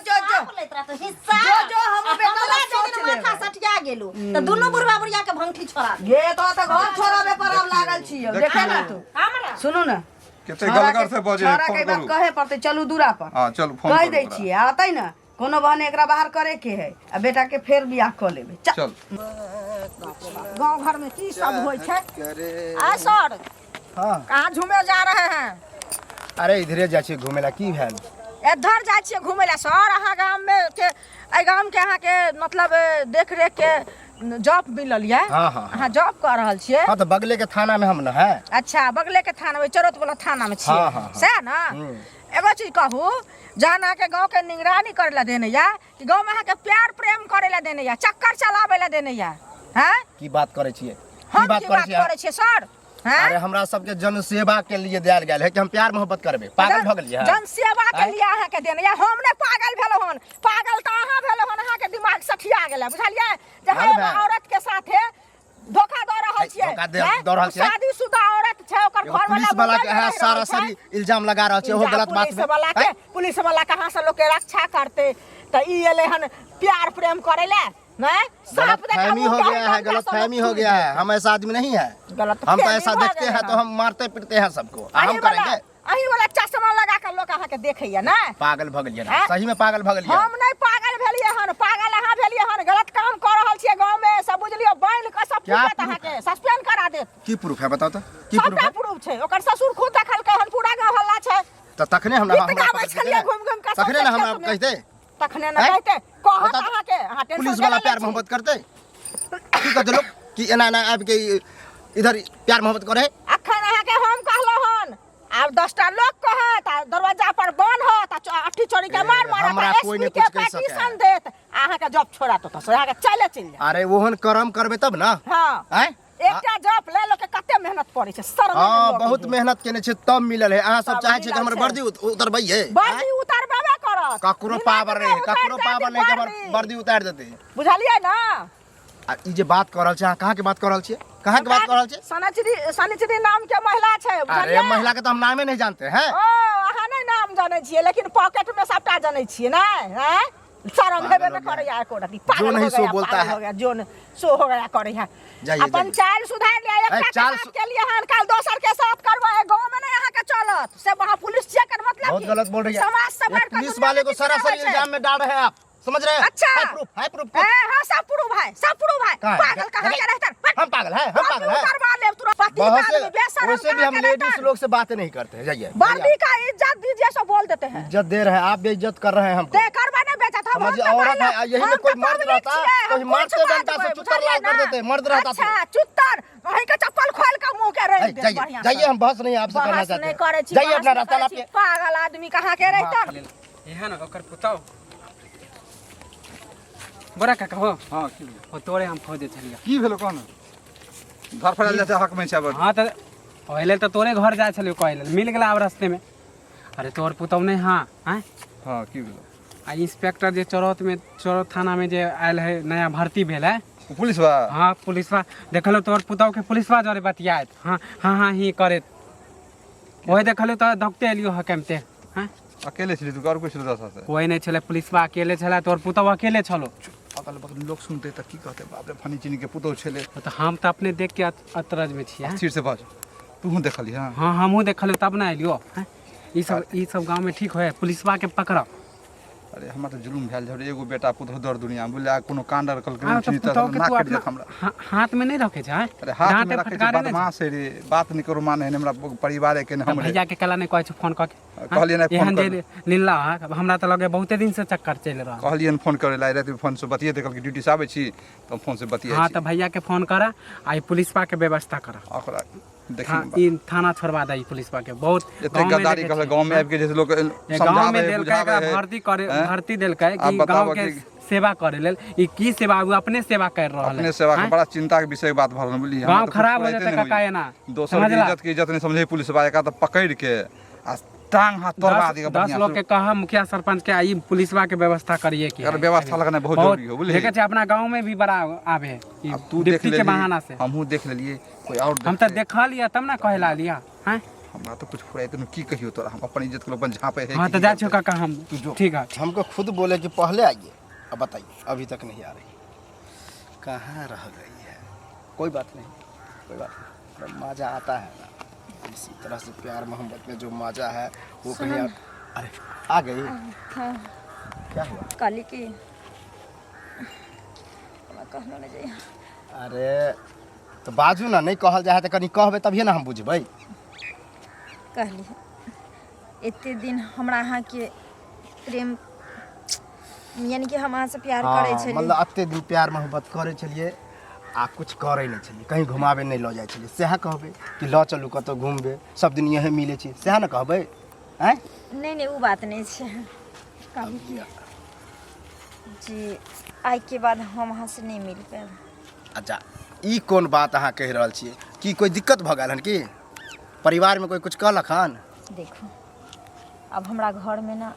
जो बोलैत रहा तो हिस्सा जो हम बेटा ला सोच ले माथा सटिया गेलू त दुनु बुढ़वा बुढ़िया के भंगठी छोड़ा दे गे तो घर छोड़ाबे पर आब लागल छी देखे ना तू हमरा सुनू ना कते गलगर से बजे छोरा फोन के बात करू कहे पड़ते चलू दूरा पर हां चल फोन कह करू दै ओकरा। छियै आतै ना कोनो बहने एकरा बाहर करे के है आ बेटा के फेर बियाह क लेबे चल गांव घर में की सब होय छै आ सर हाँ कहां घूमे जा रहे हैं अरे इधरे जाइ छी घुमे ला की भेल इधर जाइ छियै घूमे ला सर अहाँ गांव में के ए गांव के अहाँ के मतलब देख रेख के जॉब मिलल ये हाँ, हाँ, अहाँ जॉब कर रहल छियै हाँ तो बगले के थाना में हम न है अच्छा बगले के थाना में चरोत वाला थाना में छियै हाँ, हाँ, हाँ। सैह ना एगो चीज कहू जहन अहाँके गाँव के निगरानी करे ला देने या कि गाँव में अहाँके प्यार प्रेम करे ला देने या चक्कर चलावे ला देने या हैं की बात करे छियै हम की बात करे छियै सर हैं अरे हमरा सबके जन सेवा के लिए देल गेल है कि हम प्यार मोहब्बत करबे पागल भ गेलियै जन सेवा के आँय? लिए अहाँके देने या हम ने पागल भेलो हन पागल त अहाँ भेलो हन अहाँके दिमाग सठिया गेल बुझलियै जहाँ अरे एगो भाई। औरत के साथे धोखा दऽ रहल छियै धोखा हैं? दऽ रहल छियै? शादीशुदा औरत छै ओकर एगो घर पुलिस वाला के है सारा सारी इल्जाम लगा रहल छै ओहो गलत बात पुलिस वाला के पुलिस वाला कहाँ से लोग के रक्षा करते त ई एले हन प्यार प्रेम करे ले नहीं साफ देखा गलतफहमी हो गया है गलतफहमी हो गया है हम ऐसा आदमी नहीं है हम तो ऐसा देखते हैं तो हम मारते पीटते हैं सबको हम करेंगे अही वाला चश्मा लगा के लोग अहाँ के देखैया ना पागल भ गेलियै हैं? सही में पागल भ गेलियै हम नहीं पागल भेलिए हन पागल अहाँ भेलिए हन गलत काम कर रहल छियै गांव में सब बुझलियो बैन के सब क्या पूछत अहाँ के सस्पेंड करा देत की प्रूफ है बताओ तो की प्रूफ सबटा है प्रूफ छै ओकर ससुर खुद देखलकै हन पूरा गांव हल्ला छै तो तखने हमरा गीत गाबै छलियै घुम घुम के तखने ना हमरा सब कहते तखने न हैं? कहते कहत बता- अहाँ के अहाँ टेंशन पुलिस के वाला ले प्यार छी। मोहब्बत करते की कहते लोग कि एना एना आबि के इधर प्यार मोहब्बत करे अखन अहाँ के हम कहलो हन आब 10टा लोग कहत आ दरवाजा पर बंद होत आ अट्ठी चोरी के मार मारत हमरा आ कोई एसपी नहीं के कुछ कह सके पेटिशन देत अहाँ के जॉब छोड़ा तो अहाँ के चल जा अरे ओहन कर्म करबे तब ना हां हैं एकटा जॉब ले लो के कते मेहनत पड़े छै सर हाँ बहुत मेहनत केने छै तब मिलल है अहाँ सब तब चाहे छै कि मिलल हमर छै। वर्दी उतरबै है वर्दी उतारबे करत ककरो पावर नहीं ककरो पावर नहीं कि हमर वर्दी उतार देते बुझलियै ना आ ई जे बात कर रहल छै अहाँ कहाँ के बात कर रहल छियै कहाँ के बात कर रहल छियै सनिचरी नाम के महिला छै अरे बुझलियै महिला के तो हम नामे नहीं जानते हैं ओ अहाँ नहीं नाम जानै छियै लेकिन पॉकेट में सबटा जानै छियै ना हैं शर्म हेबे न करे या एको रति जो नहीं सो बोलता है। हो गया जो सो हो गया करे है जाइए, अपन चाल सुधार लिया ए, एक चाल के लिए हन कल दोसर के साथ करवा है गांव में नहीं यहाँ के चलत से वहां पुलिस चेक कर मतलब बहुत की? गलत बोल रही है समाज से ये बढ़कर पुलिस दुनिया वाले में को किसी सरासर रहे छै। इल्जाम में डाल रहे हैं आप समझ रहे हैं अच्छा। है प्रूफ हां सब प्रूफ है कहाँ है? पागल कहां के रहता है? हम पागल है हम पागल है करवा ले तू पति बहुत आदमी से बेशरम वैसे भी कहाँ हम के रहता लेडीज है? लोग से बातें नहीं करते हैं जाइए वर्दी का इज्जत दीजिए सब बोल देते हैं इज्जत दे रहे हैं आप बेइज्जत कर रहे हैं हमको ते करवा नहीं बेचा था समझिए औरत है यही में कोई मर्द रहता कोई मर्द से बनता से चुत्तर लाल कर देते मर्द रहता तो अच्छा चुत्तर वही का चप्पल खोल के मुंह के रह दे जाइए बढ़िया जाइए हम बहस नहीं आपसे करना बहस चाहते नहीं करे हैं छी जाइए बहस अपना नहीं रास्ता करे छी। नापिए पागल आदमी कहाँ के रहता यहाँ ना ओकर पुताओ बड़ा काका हो हाँ की भेलै? ओ तोरे हम खोजे छलियै की भेलो कोन घर फैल जाते हक में छै अब हाँ तो पहले तो तोरे घर जाए छलियो कहले मिल गेला आब रास्ते में अरे तोर पुतौ नहीं हाँ हैं हाँ की भेलो आ इंस्पेक्टर जे चौरत थाना में जे आयल है नया भर्ती भेल है पुलिस बा हाँ पुलिसवा देखलो तोर पुतौ के पुलिसवा जरे बतियात हाँ हाँ हाँ ही करे वही देखलो तो धकते एलियो हकमते हाँ अकेले छली तू और कुछ रहा से कोई नहीं छले पुलिसवा अकेले छले तोर पुतौ अकेले छलो अगल बगल लोग सुनते त की कहते बाप रे फनी चीनी के पुतो छले तो हम तो अपने देख के अतरज में छियै स्थिर से बाज तू देखली हां हाँ हमहूँ देखल तब ना एलियो हैं? ई सब गांव में ठीक है पुलिसवा के पकड़ अरे हमरा तो जुलुम भेल झरे एगो बेटा पुतो दर दुनिया बोले कोनो कांडर कल हाँ, के तो चीज त पुतौ के ना तू कट अपना जात हमरा हाथ में नहीं रखे छै अरे हाथ डांटे में रखे छै फटकारे नहीं छै। बदमाश है रे बात नहीं करो माने हमरा परिवार के तब हमरे भैया के कला नहीं कहै छै फोन कऽ के कहलिए नहीं फोन एहन कर जे लीला है हमरा तो लगे बहुते दिन से चक्कर चल रहा कहलिए फोन करे ला रात फोन से बतिए देखल कि ड्यूटी से आबै छी तो फोन से बतिए हाँ तो भैया के फोन करा आई पुलिसवा के व्यवस्था करा ओकरा हाँ, देखी ई थाना छोड़वा दी पुलिसवा के बहुत एते गद्दारी कहले गांव में आबि के जैसे लोग गांव में समझावे देलकै एकरा बुझावे भर्ती करे हैं? भर्ती देलकै आप कि बताबऽ गांव के कि- सेवा करे लेल ई की सेवा उ अपने सेवा कर रहल अपने सेवा के बड़ा चिंता के विषय के बात भरल बुझली गांव खराब हो जेतै काका एना दोसर के इज्जत के इज्जत नहीं समझे पुलिस वाला का तो पकड़ के आ टांग हाथ तोड़वा दी 10 लोग के कहा मुखिया सरपंच के आई पुलिसवा के व्यवस्था करिए कि यार व्यवस्था लगना बहुत जरूरी हो बुझली देखे छै अपना गांव में भी बड़ा आवे ई अब तू देख डिप्टी ले के बहाना से हमहू देख लेलिए कोई और हम तो देखा लिया तब ना कहला लिया हैं हमरा तो कुछ फुराई तनु की कहियो तोरा हम अपन इज्जत के लोग झापे है हाँ तो जा छो काका हम ठीक है हमको खुद बोले कि पहले आइए अब बताइए अभी तक नहीं आ रही कहाँ रह गई है कोई बात नहीं कोई बात नहीं जब मज़ा आता है ना इसी तरह से प्यार मोहब्बत में जो मज़ा है वो कहीं अरे आ गई हाँ क्या हुआ काली की कहना नहीं चाहिए अरे तो बाजू ना नहीं कहल जाए तो कनी कहबे तभिए ना हम बुझबै कहली एते दिन हमरा अहाँ के प्रेम यानी कि हम अहाँ से प्यार करे हाँ, छलिए मतलब अते दिन प्यार मोहब्बत करे छलिए आ कुछ करे नहीं छलिए कहीं घुमावे नहीं लऽ जाइ छलिए सएह कहबै कि लऽ चलू कतौ घूमबे सब दिन यहीं मिले छी सएह ना कहबै हैं नहीं नहीं वो बात नहीं छै काली की जी आइ के बाद हम अहाँ से नहीं मिल पाएब अच्छा ई कोन बात अहाँ कहि रहल छियै की कोई दिक्कत भऽ गेल हन की परिवार में कोई कुछ कहलक हन देखो अब हमरा घर में ना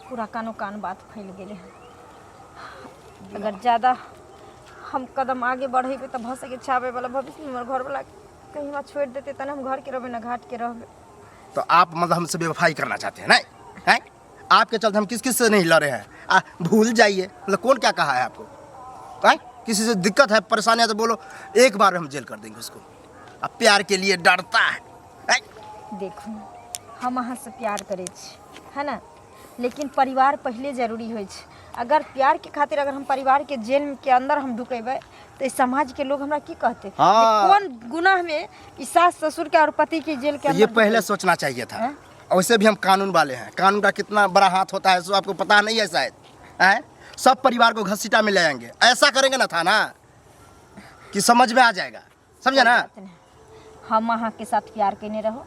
पूरा कानो कान बात फैल गेले है अगर ज़्यादा हम कदम आगे बढ़ेबे तो भऽ सके छाबे वाला भविष्य में हमर घर वाला कहीं हमरा छोड़ देते तब हम घर के रहबे ना घाट के रहबे तो आप मतलब हमसे बेवफाई करना चाहते हैं नहीं हैं आपके चलते हम किस किस से नहीं लड़े हैं भूल जाइए मतलब कौन क्या कहा है आपको हैं किसी से दिक्कत है परेशानी है तो बोलो एक बार में हम जेल कर देंगे उसको अब प्यार के लिए डरता है देखो हम अहाँ से प्यार करे छी है ना लेकिन परिवार पहले जरूरी होइ छै अगर प्यार के खातिर अगर हम परिवार के जेल के अंदर हम ढुकेबै तो इस समाज के लोग हमरा की कहते हाँ। कि कौन गुनाह में इस सास ससुर के और पति के जेल के तो अंदर ये पहले सोचना चाहिए था हैं? वैसे भी हम कानून वाले हैं कानून का कितना बड़ा हाथ होता है सो आपको पता नहीं है शायद हैं? सब परिवार को घसीटा में ले आएंगे। ऐसा करेंगे ना थाना कि समझ में आ जाएगा, समझे ना? हम अहाँ के साथ प्यार केने रहो,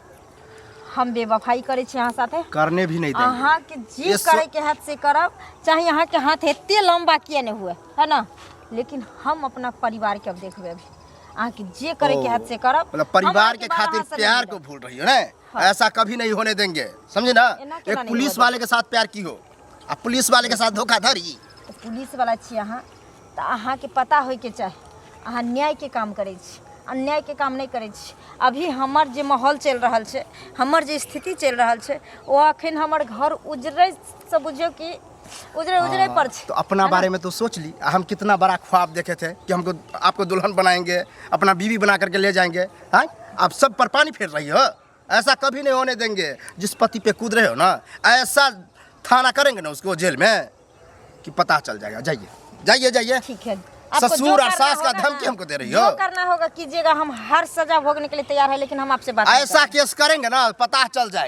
हम बेवफाई करे छी अहाँ साथे, करने भी नहीं देंगे। अहाँ के जे ये करे के हाथ से करब, चाहे अहाँ के हाथ एते लंबा किए नहीं हुए, है ना, लेकिन हम अपना परिवार के अब देखबे। अभी अहाँ के जे करे के हाथ से करब, मतलब परिवार के खातिर प्यार को भूल रही हो ना? ऐसा कभी नहीं होने देंगे, समझे ना? एना केना एक नहीं पुलिस होने वाले के साथ प्यार की हो, अब पुलिस वाले के साथ धोखाधड़ी। तो पुलिस वाला छी अहाँ, तो अहाँ के पता होय के चाही अहाँ न्याय के काम करे छी, अन्याय के काम नहीं करे छी। अभी हमर जे माहौल चल रहा है, हमर जे स्थिति चल रहा है, वो अखन हमर घर उजरे से बुझियो कि उजरे पर छे। तो अपना बारे में तो सोच ली, हम कितना बड़ा ख्वाब देखे थे कि हमको आपको दुल्हन बनाएंगे, अपना बीवी बना करके ले जाएंगे। हाँ, आप सब पर पानी फेर रही हो। ऐसा कभी नहीं होने देंगे। जिस पति पे कूद रहे हो ना, ऐसा थाना करेंगे ना उसको जेल में कि पता चल जाएगा। जाइए जाइए जाइए। ठीक है, आपको ससुर जो और करना सास का होगा धमकी ना, हमको दे रही हो। जो करना होगा कीजिएगा, हम हर सजा भोगने के लिए तैयार है, लेकिन हम आपसे बात नहीं ऐसा केस करेंगे ना, पता चल जाएगा।